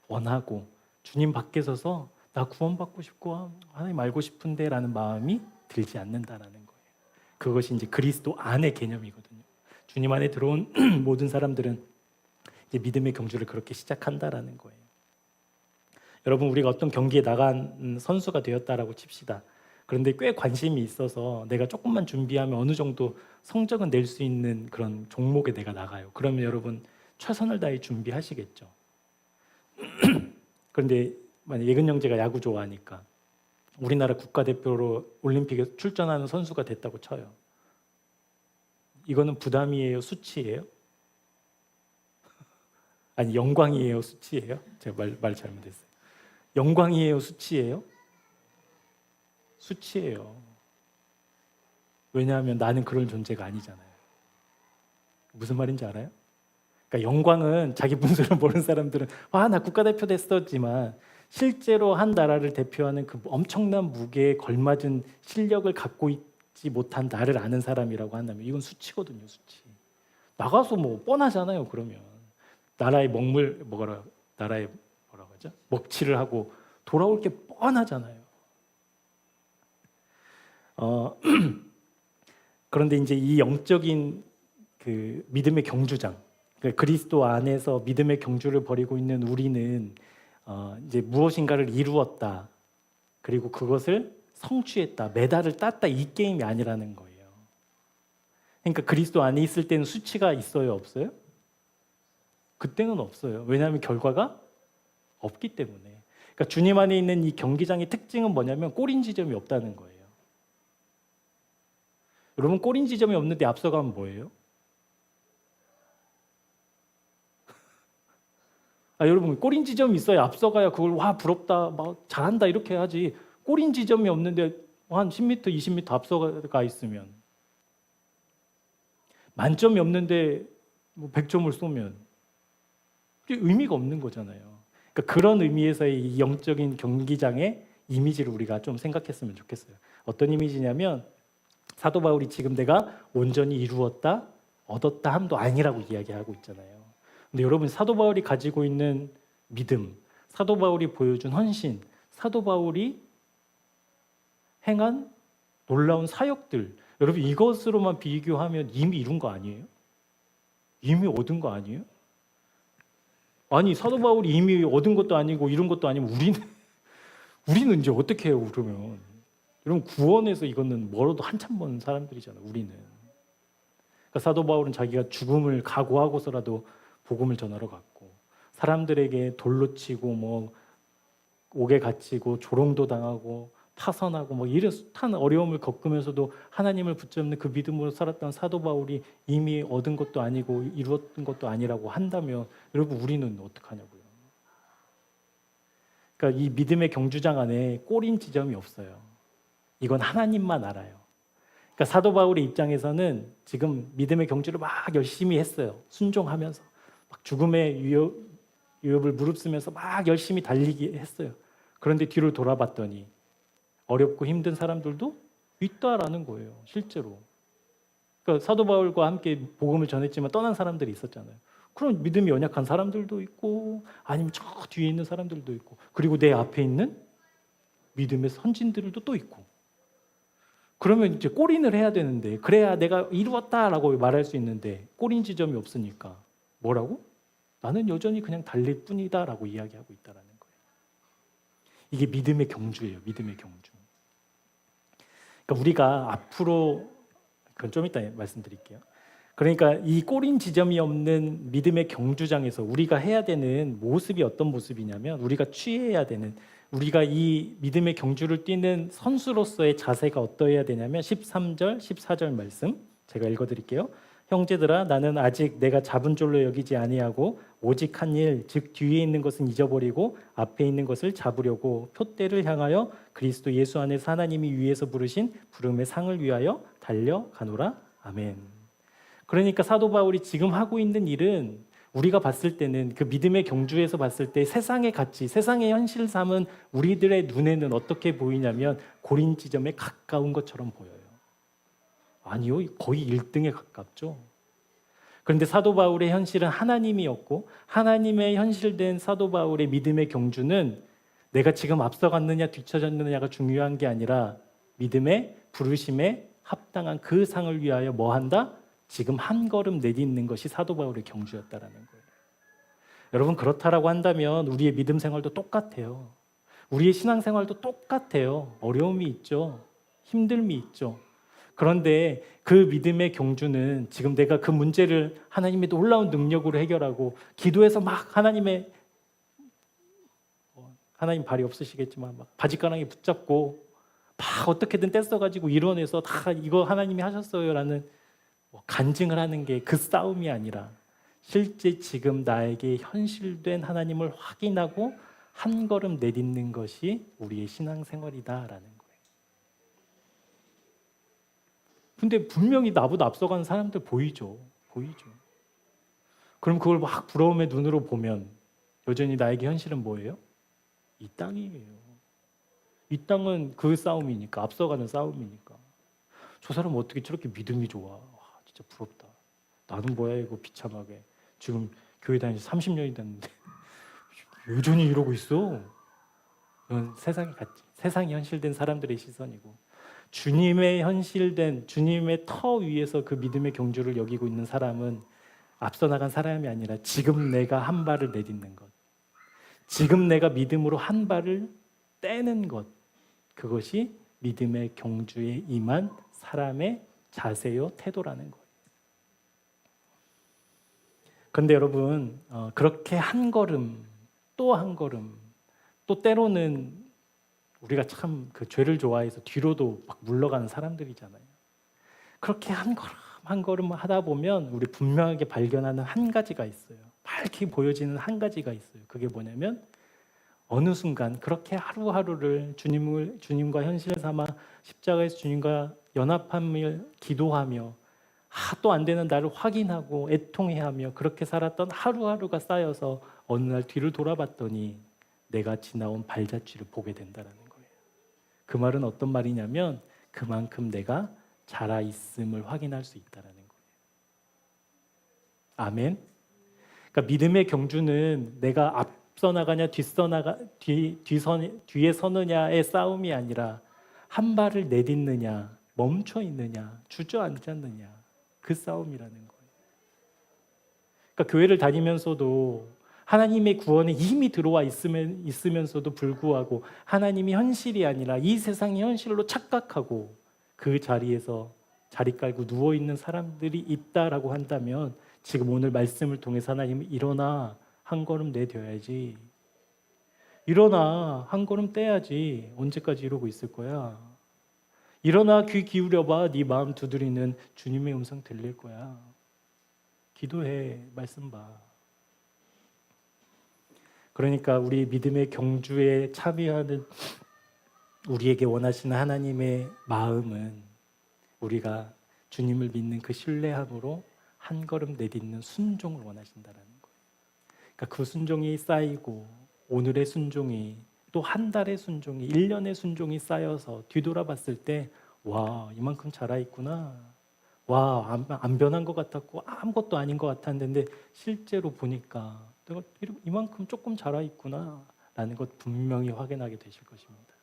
원하고 주님 밖에 서서 나 구원받고 싶고 하나님 알고 싶은데 라는 마음이 들지 않는다라는 거예요. 그것이 이제 그리스도 안의 개념이거든요. 주님 안에 들어온 모든 사람들은 이제 믿음의 경주를 그렇게 시작한다라는 거예요. 여러분 우리가 어떤 경기에 나간 선수가 되었다라고 칩시다. 그런데 꽤 관심이 있어서 내가 조금만 준비하면 어느 정도 성적은 낼 수 있는 그런 종목에 내가 나가요. 그러면 여러분 최선을 다해 준비하시겠죠. 그런데 만약 예근 형제가 야구 좋아하니까 우리나라 국가대표로 올림픽에 출전하는 선수가 됐다고 쳐요. 이거는 부담이에요, 수치예요? 아니 영광이에요, 수치예요? 제가 말 잘못했어요. 영광이에요, 수치예요? 수치예요. 왜냐하면 나는 그런 존재가 아니잖아요. 무슨 말인지 알아요? 그러니까 영광은 자기 분수를 모르는 사람들은 나 국가대표 됐었지만 실제로 한 나라를 대표하는 그 엄청난 무게에 걸맞은 실력을 갖고 있지 못한 나를 아는 사람이라고 한다면 이건 수치거든요, 수치. 나가서 뭐 뻔하잖아요, 그러면. 나라의 나라의 뭐라고 하죠? 먹칠을 하고 돌아올 게 뻔하잖아요. 그런데 이제 이 영적인 그 믿음의 경주장, 그러니까 그리스도 안에서 믿음의 경주를 벌이고 있는 우리는 이제 무엇인가를 이루었다, 그리고 그것을 성취했다, 메달을 땄다, 이 게임이 아니라는 거예요. 그러니까 그리스도 안에 있을 때는 수치가 있어요, 없어요? 그때는 없어요. 왜냐하면 결과가 없기 때문에. 그러니까 주님 안에 있는 이 경기장의 특징은 뭐냐면 꼬린 지점이 없다는 거예요. 여러분 꼬린 지점이 없는데 앞서가면 뭐예요? 여러분 꼬린 지점이 있어야 앞서가야 그걸 부럽다, 막 잘한다 이렇게 해야지. 꼬린 지점이 없는데 한 10m, 20m 앞서가 있으면, 만점이 없는데 100점을 쏘면 의미가 없는 거잖아요. 그러니까 그런 의미에서의 이 영적인 경기장의 이미지를 우리가 좀 생각했으면 좋겠어요. 어떤 이미지냐면 사도 바울이 지금 내가 온전히 이루었다, 얻었다 함도 아니라고 이야기하고 있잖아요. 근데 여러분 사도 바울이 가지고 있는 믿음, 사도 바울이 보여준 헌신, 사도 바울이 행한 놀라운 사역들, 여러분 이것으로만 비교하면 이미 이룬 거 아니에요? 이미 얻은 거 아니에요? 아니 사도 바울이 이미 얻은 것도 아니고 이룬 것도 아니면 우리는 이제 어떻게 해요 그러면? 여러분 구원에서 이거는 멀어도 한참 먼 사람들이잖아요. 우리는. 그러니까 사도 바울은 자기가 죽음을 각오하고서라도 복음을 전하러 갔고, 사람들에게 돌로 치고 뭐 옥에 갇히고 조롱도 당하고 파선하고 뭐 이런 숱한 어려움을 겪으면서도 하나님을 붙잡는 그 믿음으로 살았던 사도 바울이 이미 얻은 것도 아니고 이루었던 것도 아니라고 한다면 여러분 우리는 어떡하냐고요. 그러니까 이 믿음의 경주장 안에 꼬린 지점이 없어요. 이건 하나님만 알아요. 그러니까 사도 바울의 입장에서는 지금 믿음의 경주를 막 열심히 했어요. 순종하면서 막 죽음의 위협을 무릅쓰면서 막 열심히 달리기 했어요. 그런데 뒤를 돌아봤더니 어렵고 힘든 사람들도 있다라는 거예요. 실제로. 그러니까 사도 바울과 함께 복음을 전했지만 떠난 사람들이 있었잖아요. 그럼 믿음이 연약한 사람들도 있고, 아니면 저 뒤에 있는 사람들도 있고, 그리고 내 앞에 있는 믿음의 선진들도 또 있고. 그러면 이제 꼬린을 해야 되는데, 그래야 내가 이루었다라고 말할 수 있는데 꼬린 지점이 없으니까 뭐라고? 나는 여전히 그냥 달릴 뿐이다라고 이야기하고 있다라는 거예요. 이게 믿음의 경주예요. 믿음의 경주. 그러니까 우리가 앞으로, 그건 좀 이따 말씀드릴게요. 그러니까 이 꼬린 지점이 없는 믿음의 경주장에서 우리가 해야 되는 모습이 어떤 모습이냐면, 우리가 취해야 되는, 우리가 이 믿음의 경주를 뛰는 선수로서의 자세가 어떠해야 되냐면 13절, 14절 말씀 제가 읽어드릴게요. 형제들아, 나는 아직 내가 잡은 줄로 여기지 아니하고 오직 한 일, 즉 뒤에 있는 것은 잊어버리고 앞에 있는 것을 잡으려고 표대를 향하여 그리스도 예수 안에서 하나님이 위에서 부르신 부름의 상을 위하여 달려가노라. 아멘. 그러니까 사도 바울이 지금 하고 있는 일은 우리가 봤을 때는, 그 믿음의 경주에서 봤을 때 세상의 가치, 세상의 현실 삶은 우리들의 눈에는 어떻게 보이냐면 고린 지점에 가까운 것처럼 보여요. 아니요, 거의 1등에 가깝죠. 그런데 사도 바울의 현실은 하나님이었고, 하나님의 현실된 사도 바울의 믿음의 경주는 내가 지금 앞서갔느냐 뒤처졌느냐가 중요한 게 아니라 믿음의 부르심에 합당한 그 상을 위하여 뭐 한다? 지금 한 걸음 내딛는 것이 사도 바울의 경주였다라는 거예요. 여러분 그렇다라고 한다면 우리의 믿음 생활도 똑같아요. 우리의 신앙 생활도 똑같아요. 어려움이 있죠. 힘듦이 있죠. 그런데 그 믿음의 경주는 지금 내가 그 문제를 하나님의 놀라운 능력으로 해결하고 기도해서 막 하나님 발이 없으시겠지만 막 바지가랑이 붙잡고 막 어떻게든 떼써가지고 이뤄내서 다 이거 하나님이 하셨어요라는 간증을 하는 게 그 싸움이 아니라 실제 지금 나에게 현실된 하나님을 확인하고 한 걸음 내딛는 것이 우리의 신앙생활이다라는 거예요. 근데 분명히 나보다 앞서가는 사람들 보이죠. 그럼 그걸 막 부러움의 눈으로 보면 여전히 나에게 현실은 뭐예요? 이 땅이에요. 이 땅은 그 싸움이니까, 앞서가는 싸움이니까. 저 사람은 어떻게 저렇게 믿음이 좋아? 와, 진짜 부럽다. 나는 뭐야 이거 비참하게. 지금 교회 다닌 지 30년이 됐는데 여전히 이러고 있어. 이건 세상이 현실된 사람들의 시선이고, 주님의 현실된 주님의 터 위에서 그 믿음의 경주를 여기고 있는 사람은 앞서 나간 사람이 아니라 지금 내가 한 발을 내딛는 것, 지금 내가 믿음으로 한 발을 떼는 것, 그것이 믿음의 경주에 임한 사람의 자세요, 태도라는 거예요. 그런데 여러분, 그렇게 한 걸음, 또 한 걸음, 또 때로는 우리가 참 그 죄를 좋아해서 뒤로도 막 물러가는 사람들이잖아요. 그렇게 한 걸음 한 걸음 하다 보면 우리 분명하게 발견하는 한 가지가 있어요. 밝게 보여지는 한 가지가 있어요. 그게 뭐냐면 어느 순간 그렇게 하루하루를 주님과 현실 삼아 십자가에서 주님과 연합함을 기도하며 또 안 되는 나를 확인하고 애통해하며 그렇게 살았던 하루하루가 쌓여서 어느 날 뒤를 돌아봤더니 내가 지나온 발자취를 보게 된다는 거예요. 그 말은 어떤 말이냐면 그만큼 내가 자라 있음을 확인할 수 있다는 거예요. 아멘. 그러니까 믿음의 경주는 내가 앞서 나가냐 뒤에 서느냐의 싸움이 아니라 한 발을 내딛느냐 멈춰 있느냐 주저앉지 않느냐 그 싸움이라는 거예요. 그러니까 교회를 다니면서도 하나님의 구원에 이미 들어와 있으면서도 불구하고 하나님이 현실이 아니라 이 세상이 현실로 착각하고 그 자리에서 자리 깔고 누워있는 사람들이 있다라고 한다면 지금 오늘 말씀을 통해서 하나님이 일어나 한 걸음 내뎌야지, 일어나 한 걸음 떼야지, 언제까지 이러고 있을 거야? 일어나 귀 기울여봐. 네 마음 두드리는 주님의 음성 들릴 거야. 기도해. 말씀 봐. 그러니까 우리 믿음의 경주에 참여하는 우리에게 원하시는 하나님의 마음은 우리가 주님을 믿는 그 신뢰함으로 한 걸음 내딛는 순종을 원하신다는 거예요. 그러니까 그 순종이 쌓이고 오늘의 순종이 또 한 달의 순종이 1년의 순종이 쌓여서 뒤돌아봤을 때 와, 이만큼 자라있구나. 와, 안 변한 것 같았고 아무것도 아닌 것 같았는데 실제로 보니까 내가 이만큼 조금 자라있구나 라는 것 분명히 확인하게 되실 것입니다.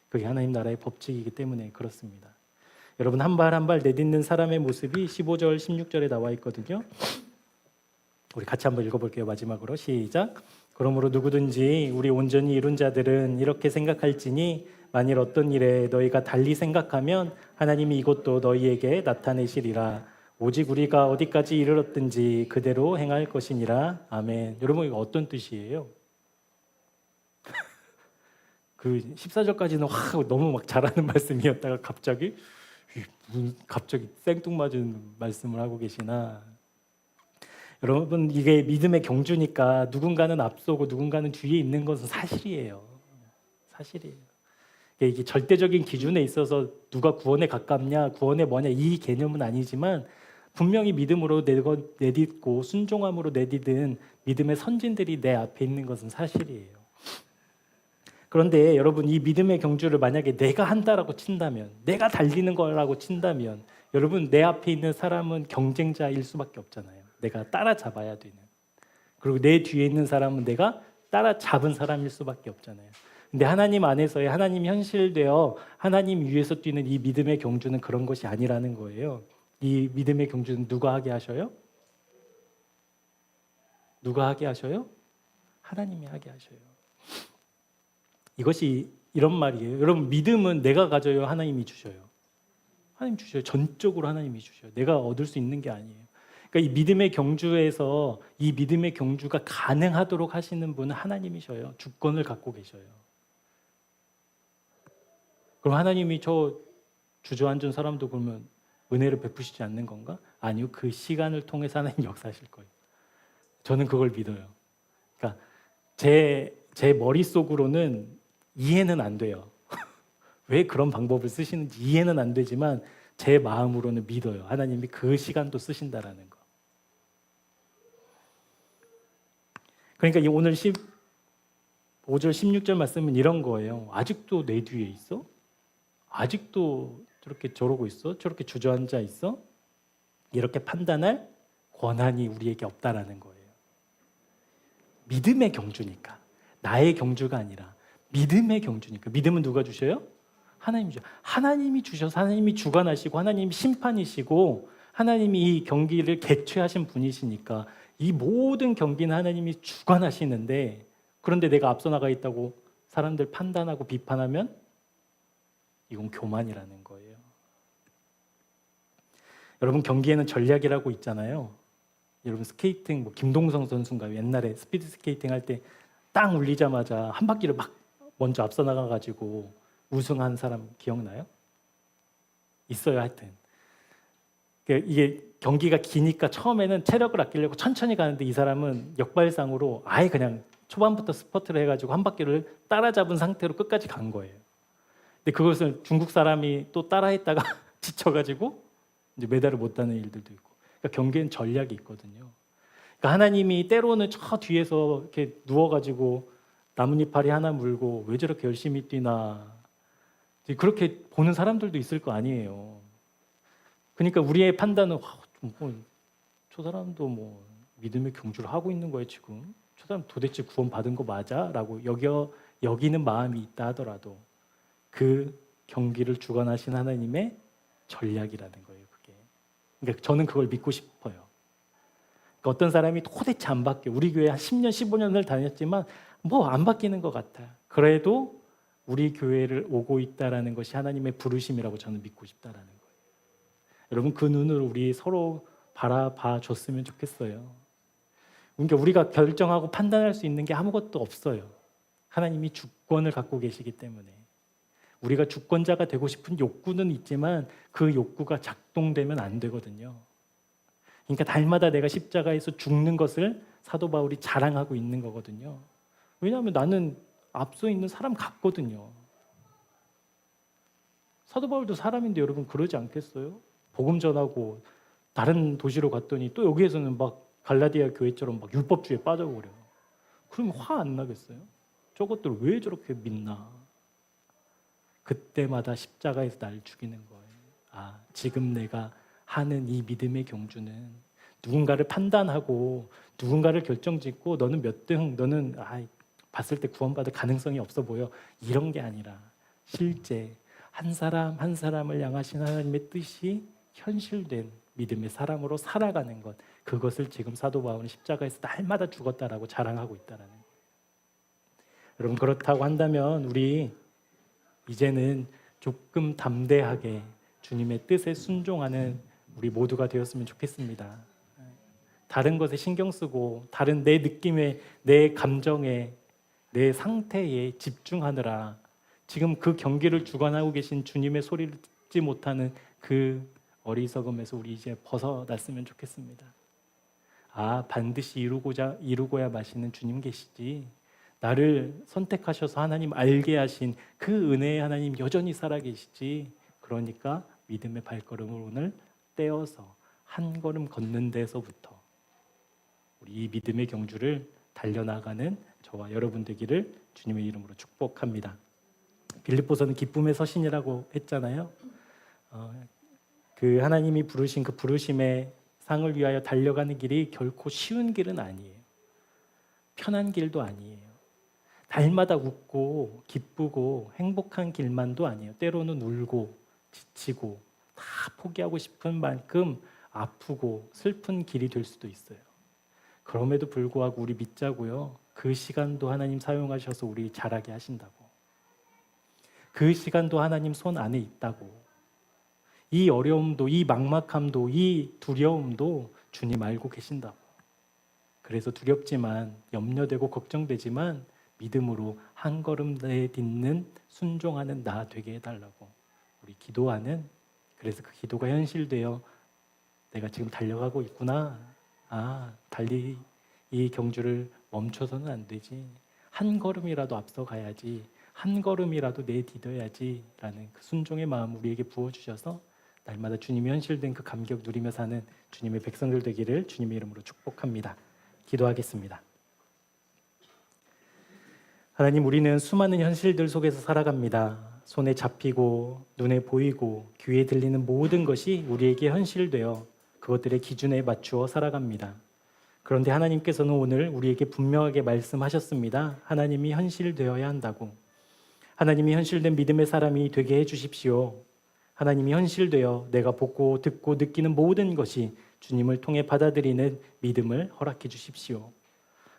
그게 하나님 나라의 법칙이기 때문에 그렇습니다. 여러분 한 발 한 발 내딛는 사람의 모습이 15절 16절에 나와 있거든요. 우리 같이 한번 읽어볼게요. 마지막으로 시작. 그러므로 누구든지 우리 온전히 이룬 자들은 이렇게 생각할지니 만일 어떤 일에 너희가 달리 생각하면 하나님이 이것도 너희에게 나타내시리라. 오직 우리가 어디까지 이르렀든지 그대로 행할 것이니라. 아멘. 여러분 이거 어떤 뜻이에요? 그 14절까지는 너무 막 잘하는 말씀이었다가 갑자기 생뚱맞은 말씀을 하고 계시나. 여러분 이게 믿음의 경주니까 누군가는 앞서고 누군가는 뒤에 있는 것은 사실이에요. 이게 절대적인 기준에 있어서 누가 구원에 가깝냐, 구원에 뭐냐 이 개념은 아니지만 분명히 믿음으로 내딛고 순종함으로 내딛은 믿음의 선진들이 내 앞에 있는 것은 사실이에요. 그런데 여러분 이 믿음의 경주를 만약에 내가 한다라고 친다면, 내가 달리는 거라고 친다면 여러분 내 앞에 있는 사람은 경쟁자일 수밖에 없잖아요. 내가 따라잡아야 되는. 그리고 내 뒤에 있는 사람은 내가 따라잡은 사람일 수밖에 없잖아요. 근데 하나님 안에서의 하나님 현실되어 하나님 위에서 뛰는 이 믿음의 경주는 그런 것이 아니라는 거예요. 이 믿음의 경주는 누가 하게 하셔요? 누가 하게 하셔요? 하나님이 하게 하셔요. 이것이 이런 말이에요. 여러분, 믿음은 내가 가져요, 하나님이 주셔요? 하나님 주셔요. 전적으로 하나님이 주셔요. 내가 얻을 수 있는 게 아니에요. 그러니까 이 믿음의 경주에서 이 믿음의 경주가 가능하도록 하시는 분은 하나님이셔요. 주권을 갖고 계셔요. 그럼 하나님이 저 주저앉은 사람도 그러면 은혜를 베푸시지 않는 건가? 아니요. 그 시간을 통해서 하나님 역사하실 거예요. 저는 그걸 믿어요. 그러니까 제 머릿속으로는 이해는 안 돼요. 왜 그런 방법을 쓰시는지 이해는 안 되지만 제 마음으로는 믿어요. 하나님이 그 시간도 쓰신다라는 거. 그러니까 이 오늘 15절 16절 말씀은 이런 거예요. 아직도 내 뒤에 있어? 아직도 저렇게 저러고 있어? 저렇게 주저앉아 있어? 이렇게 판단할 권한이 우리에게 없다라는 거예요. 믿음의 경주니까. 나의 경주가 아니라 믿음의 경주니까. 믿음은 누가 주셔요? 하나님이 주셔요. 하나님이 주셔서 하나님이 주관하시고 하나님이 심판이시고 하나님이 이 경기를 개최하신 분이시니까 이 모든 경기는 하나님이 주관하시는데, 그런데 내가 앞서 나가 있다고 사람들 판단하고 비판하면 이건 교만이라는 거예요. 여러분, 경기에는 전략이라고 있잖아요. 여러분, 스케이팅 김동성 선수인가요? 옛날에 스피드 스케이팅 할 때 땅 울리자마자 한 바퀴를 막 먼저 앞서 나가가지고 우승한 사람 기억나요? 있어요. 하여튼 이게 경기가 기니까 처음에는 체력을 아끼려고 천천히 가는데 이 사람은 역발상으로 아예 그냥 초반부터 스퍼트를 해가지고 한 바퀴를 따라잡은 상태로 끝까지 간 거예요. 근데 그것을 중국 사람이 또 따라했다가 지쳐가지고 이제 메달을 못 따는 일들도 있고. 그러니까 경기엔 전략이 있거든요. 그러니까 하나님이 때로는 저 뒤에서 이렇게 누워가지고 나뭇잎파리 하나 물고 왜 저렇게 열심히 뛰나 그렇게 보는 사람들도 있을 거 아니에요. 그러니까 우리의 판단은 저 사람도 뭐 믿음의 경주를 하고 있는 거예요 지금. 저 사람 도대체 구원 받은 거 맞아? 라고 여기는 마음이 있다 하더라도 그 경기를 주관하신 하나님의 전략이라는 거예요. 그게. 그러니까 저는 그걸 믿고 싶어요. 그러니까 어떤 사람이 도대체 안 바뀌어. 우리 교회 한 10년, 15년을 다녔지만 뭐 안 바뀌는 것 같아. 그래도 우리 교회를 오고 있다라는 것이 하나님의 부르심이라고 저는 믿고 싶다라는 거예요. 여러분, 그 눈으로 우리 서로 바라봐 줬으면 좋겠어요. 그러니까 우리가 결정하고 판단할 수 있는 게 아무것도 없어요. 하나님이 주권을 갖고 계시기 때문에. 우리가 주권자가 되고 싶은 욕구는 있지만 그 욕구가 작동되면 안 되거든요. 그러니까 달마다 내가 십자가에서 죽는 것을 사도 바울이 자랑하고 있는 거거든요. 왜냐하면 나는 앞서 있는 사람 같거든요. 사도 바울도 사람인데 여러분 그러지 않겠어요? 복음 전하고 다른 도시로 갔더니 또 여기에서는 막 갈라디아 교회처럼 막 율법주의에 빠져버려요. 그러면 화 안 나겠어요? 저것들 왜 저렇게 믿나? 그때마다 십자가에서 날 죽이는 거예요. 아, 지금 내가 하는 이 믿음의 경주는 누군가를 판단하고 누군가를 결정짓고 너는 몇 등, 너는 봤을 때 구원받을 가능성이 없어 보여. 이런 게 아니라 실제 한 사람 한 사람을 향하신 하나님의 뜻이 현실된 믿음의 사람으로 살아가는 것, 그것을 지금 사도 바울은 십자가에서 날마다 죽었다라고 자랑하고 있다라는 거예요. 여러분, 그렇다고 한다면 우리 이제는 조금 담대하게 주님의 뜻에 순종하는 우리 모두가 되었으면 좋겠습니다. 다른 것에 신경 쓰고 다른 내 느낌에, 내 감정에, 내 상태에 집중하느라 지금 그 경기를 주관하고 계신 주님의 소리를 듣지 못하는 그 어리석음에서 우리 이제 벗어났으면 좋겠습니다. 아, 반드시 이루고야 마시는 주님 계시지. 나를 선택하셔서 하나님 알게 하신 그 은혜의 하나님 여전히 살아계시지. 그러니까 믿음의 발걸음을 오늘 떼어서 한 걸음 걷는 데서부터 우리 이 믿음의 경주를 달려나가는 저와 여러분 되기를 주님의 이름으로 축복합니다. 빌립보서는 기쁨의 서신이라고 했잖아요. 그 하나님이 부르신 그 부르심의 상을 위하여 달려가는 길이 결코 쉬운 길은 아니에요. 편한 길도 아니에요. 날마다 웃고 기쁘고 행복한 길만도 아니에요. 때로는 울고 지치고 다 포기하고 싶은 만큼 아프고 슬픈 길이 될 수도 있어요. 그럼에도 불구하고 우리 믿자고요. 그 시간도 하나님 사용하셔서 우리 자라게 하신다고. 그 시간도 하나님 손 안에 있다고. 이 어려움도, 이 막막함도, 이 두려움도 주님 알고 계신다고. 그래서 두렵지만, 염려되고 걱정되지만 믿음으로 한 걸음 내딛는 순종하는 나 되게 해달라고 우리 기도하는, 그래서 그 기도가 현실되어 내가 지금 달려가고 있구나. 달리 이 경주를 멈춰서는 안 되지. 한 걸음이라도 앞서 가야지. 한 걸음이라도 내딛어야지 라는 그 순종의 마음 우리에게 부어주셔서 날마다 주님이 현실된 그 감격 누리며 사는 주님의 백성들 되기를 주님의 이름으로 축복합니다. 기도하겠습니다. 하나님, 우리는 수많은 현실들 속에서 살아갑니다. 손에 잡히고 눈에 보이고 귀에 들리는 모든 것이 우리에게 현실되어 그것들의 기준에 맞추어 살아갑니다. 그런데 하나님께서는 오늘 우리에게 분명하게 말씀하셨습니다. 하나님이 현실되어야 한다고. 하나님이 현실된 믿음의 사람이 되게 해주십시오. 하나님이 현실되어 내가 보고 듣고 느끼는 모든 것이 주님을 통해 받아들이는 믿음을 허락해 주십시오.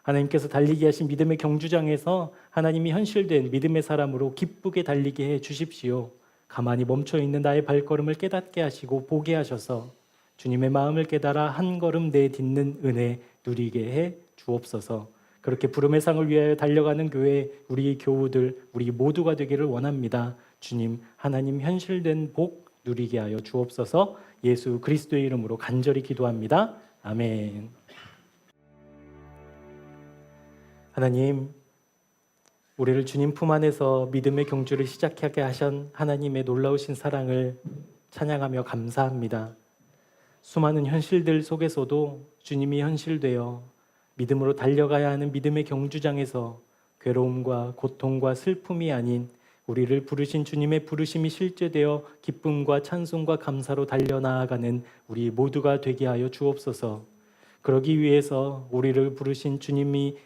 하나님께서 달리게 하신 믿음의 경주장에서 하나님이 현실된 믿음의 사람으로 기쁘게 달리게 해 주십시오. 가만히 멈춰있는 나의 발걸음을 깨닫게 하시고 보게 하셔서 주님의 마음을 깨달아 한 걸음 내딛는 은혜 누리게 해 주옵소서. 그렇게 부름의 상을 위하여 달려가는 교회, 우리 교우들, 우리 모두가 되기를 원합니다. 주님, 하나님 현실된 복 누리게 하여 주옵소서. 예수 그리스도의 이름으로 간절히 기도합니다. 아멘. 하나님, 우리를 주님 품 안에서 믿음의 경주를 시작하게 하신 하나님의 놀라우신 사랑을 찬양하며 감사합니다. 수많은 현실들 속에서도 주님이 현실되어 믿음으로 달려가야 하는 믿음의 경주장에서 괴로움과 고통과 슬픔이 아닌 우리를 부르신 주님의 부르심이 실제되어 기쁨과 찬송과 감사로 달려나아가는 우리 모두가 되게 하여 주옵소서. 그러기 위해서 우리를 부르신 주님이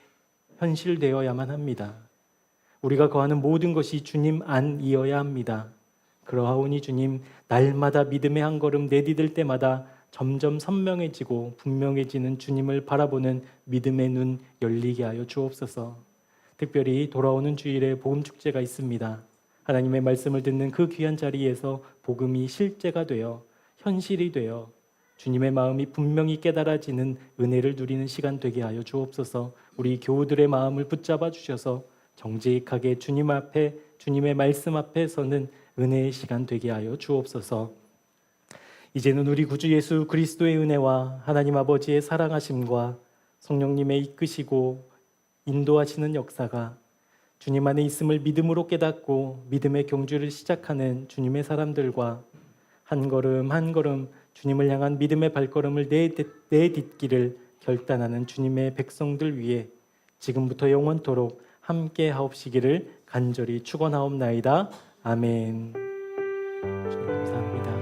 현실되어야만 합니다. 우리가 거하는 모든 것이 주님 안이어야 합니다. 그러하오니 주님, 날마다 믿음의 한 걸음 내디딜 때마다 점점 선명해지고 분명해지는 주님을 바라보는 믿음의 눈 열리게 하여 주옵소서. 특별히 돌아오는 주일에 복음축제가 있습니다. 하나님의 말씀을 듣는 그 귀한 자리에서 복음이 실제가 되어 현실이 되어 주님의 마음이 분명히 깨달아지는 은혜를 누리는 시간 되게 하여 주옵소서. 우리 교우들의 마음을 붙잡아 주셔서 정직하게 주님 앞에, 주님의 말씀 앞에 서는 은혜의 시간 되게 하여 주옵소서. 이제는 우리 구주 예수 그리스도의 은혜와 하나님 아버지의 사랑하심과 성령님의 이끄시고 인도하시는 역사가 주님 안에 있음을 믿음으로 깨닫고 믿음의 경주를 시작하는 주님의 사람들과 한 걸음 한 걸음 주님을 향한 믿음의 발걸음을 내딛기를 결단하는 주님의 백성들 위해 지금부터 영원토록 함께 하옵시기를 간절히 축원하옵나이다. 아멘. 주님 감사합니다.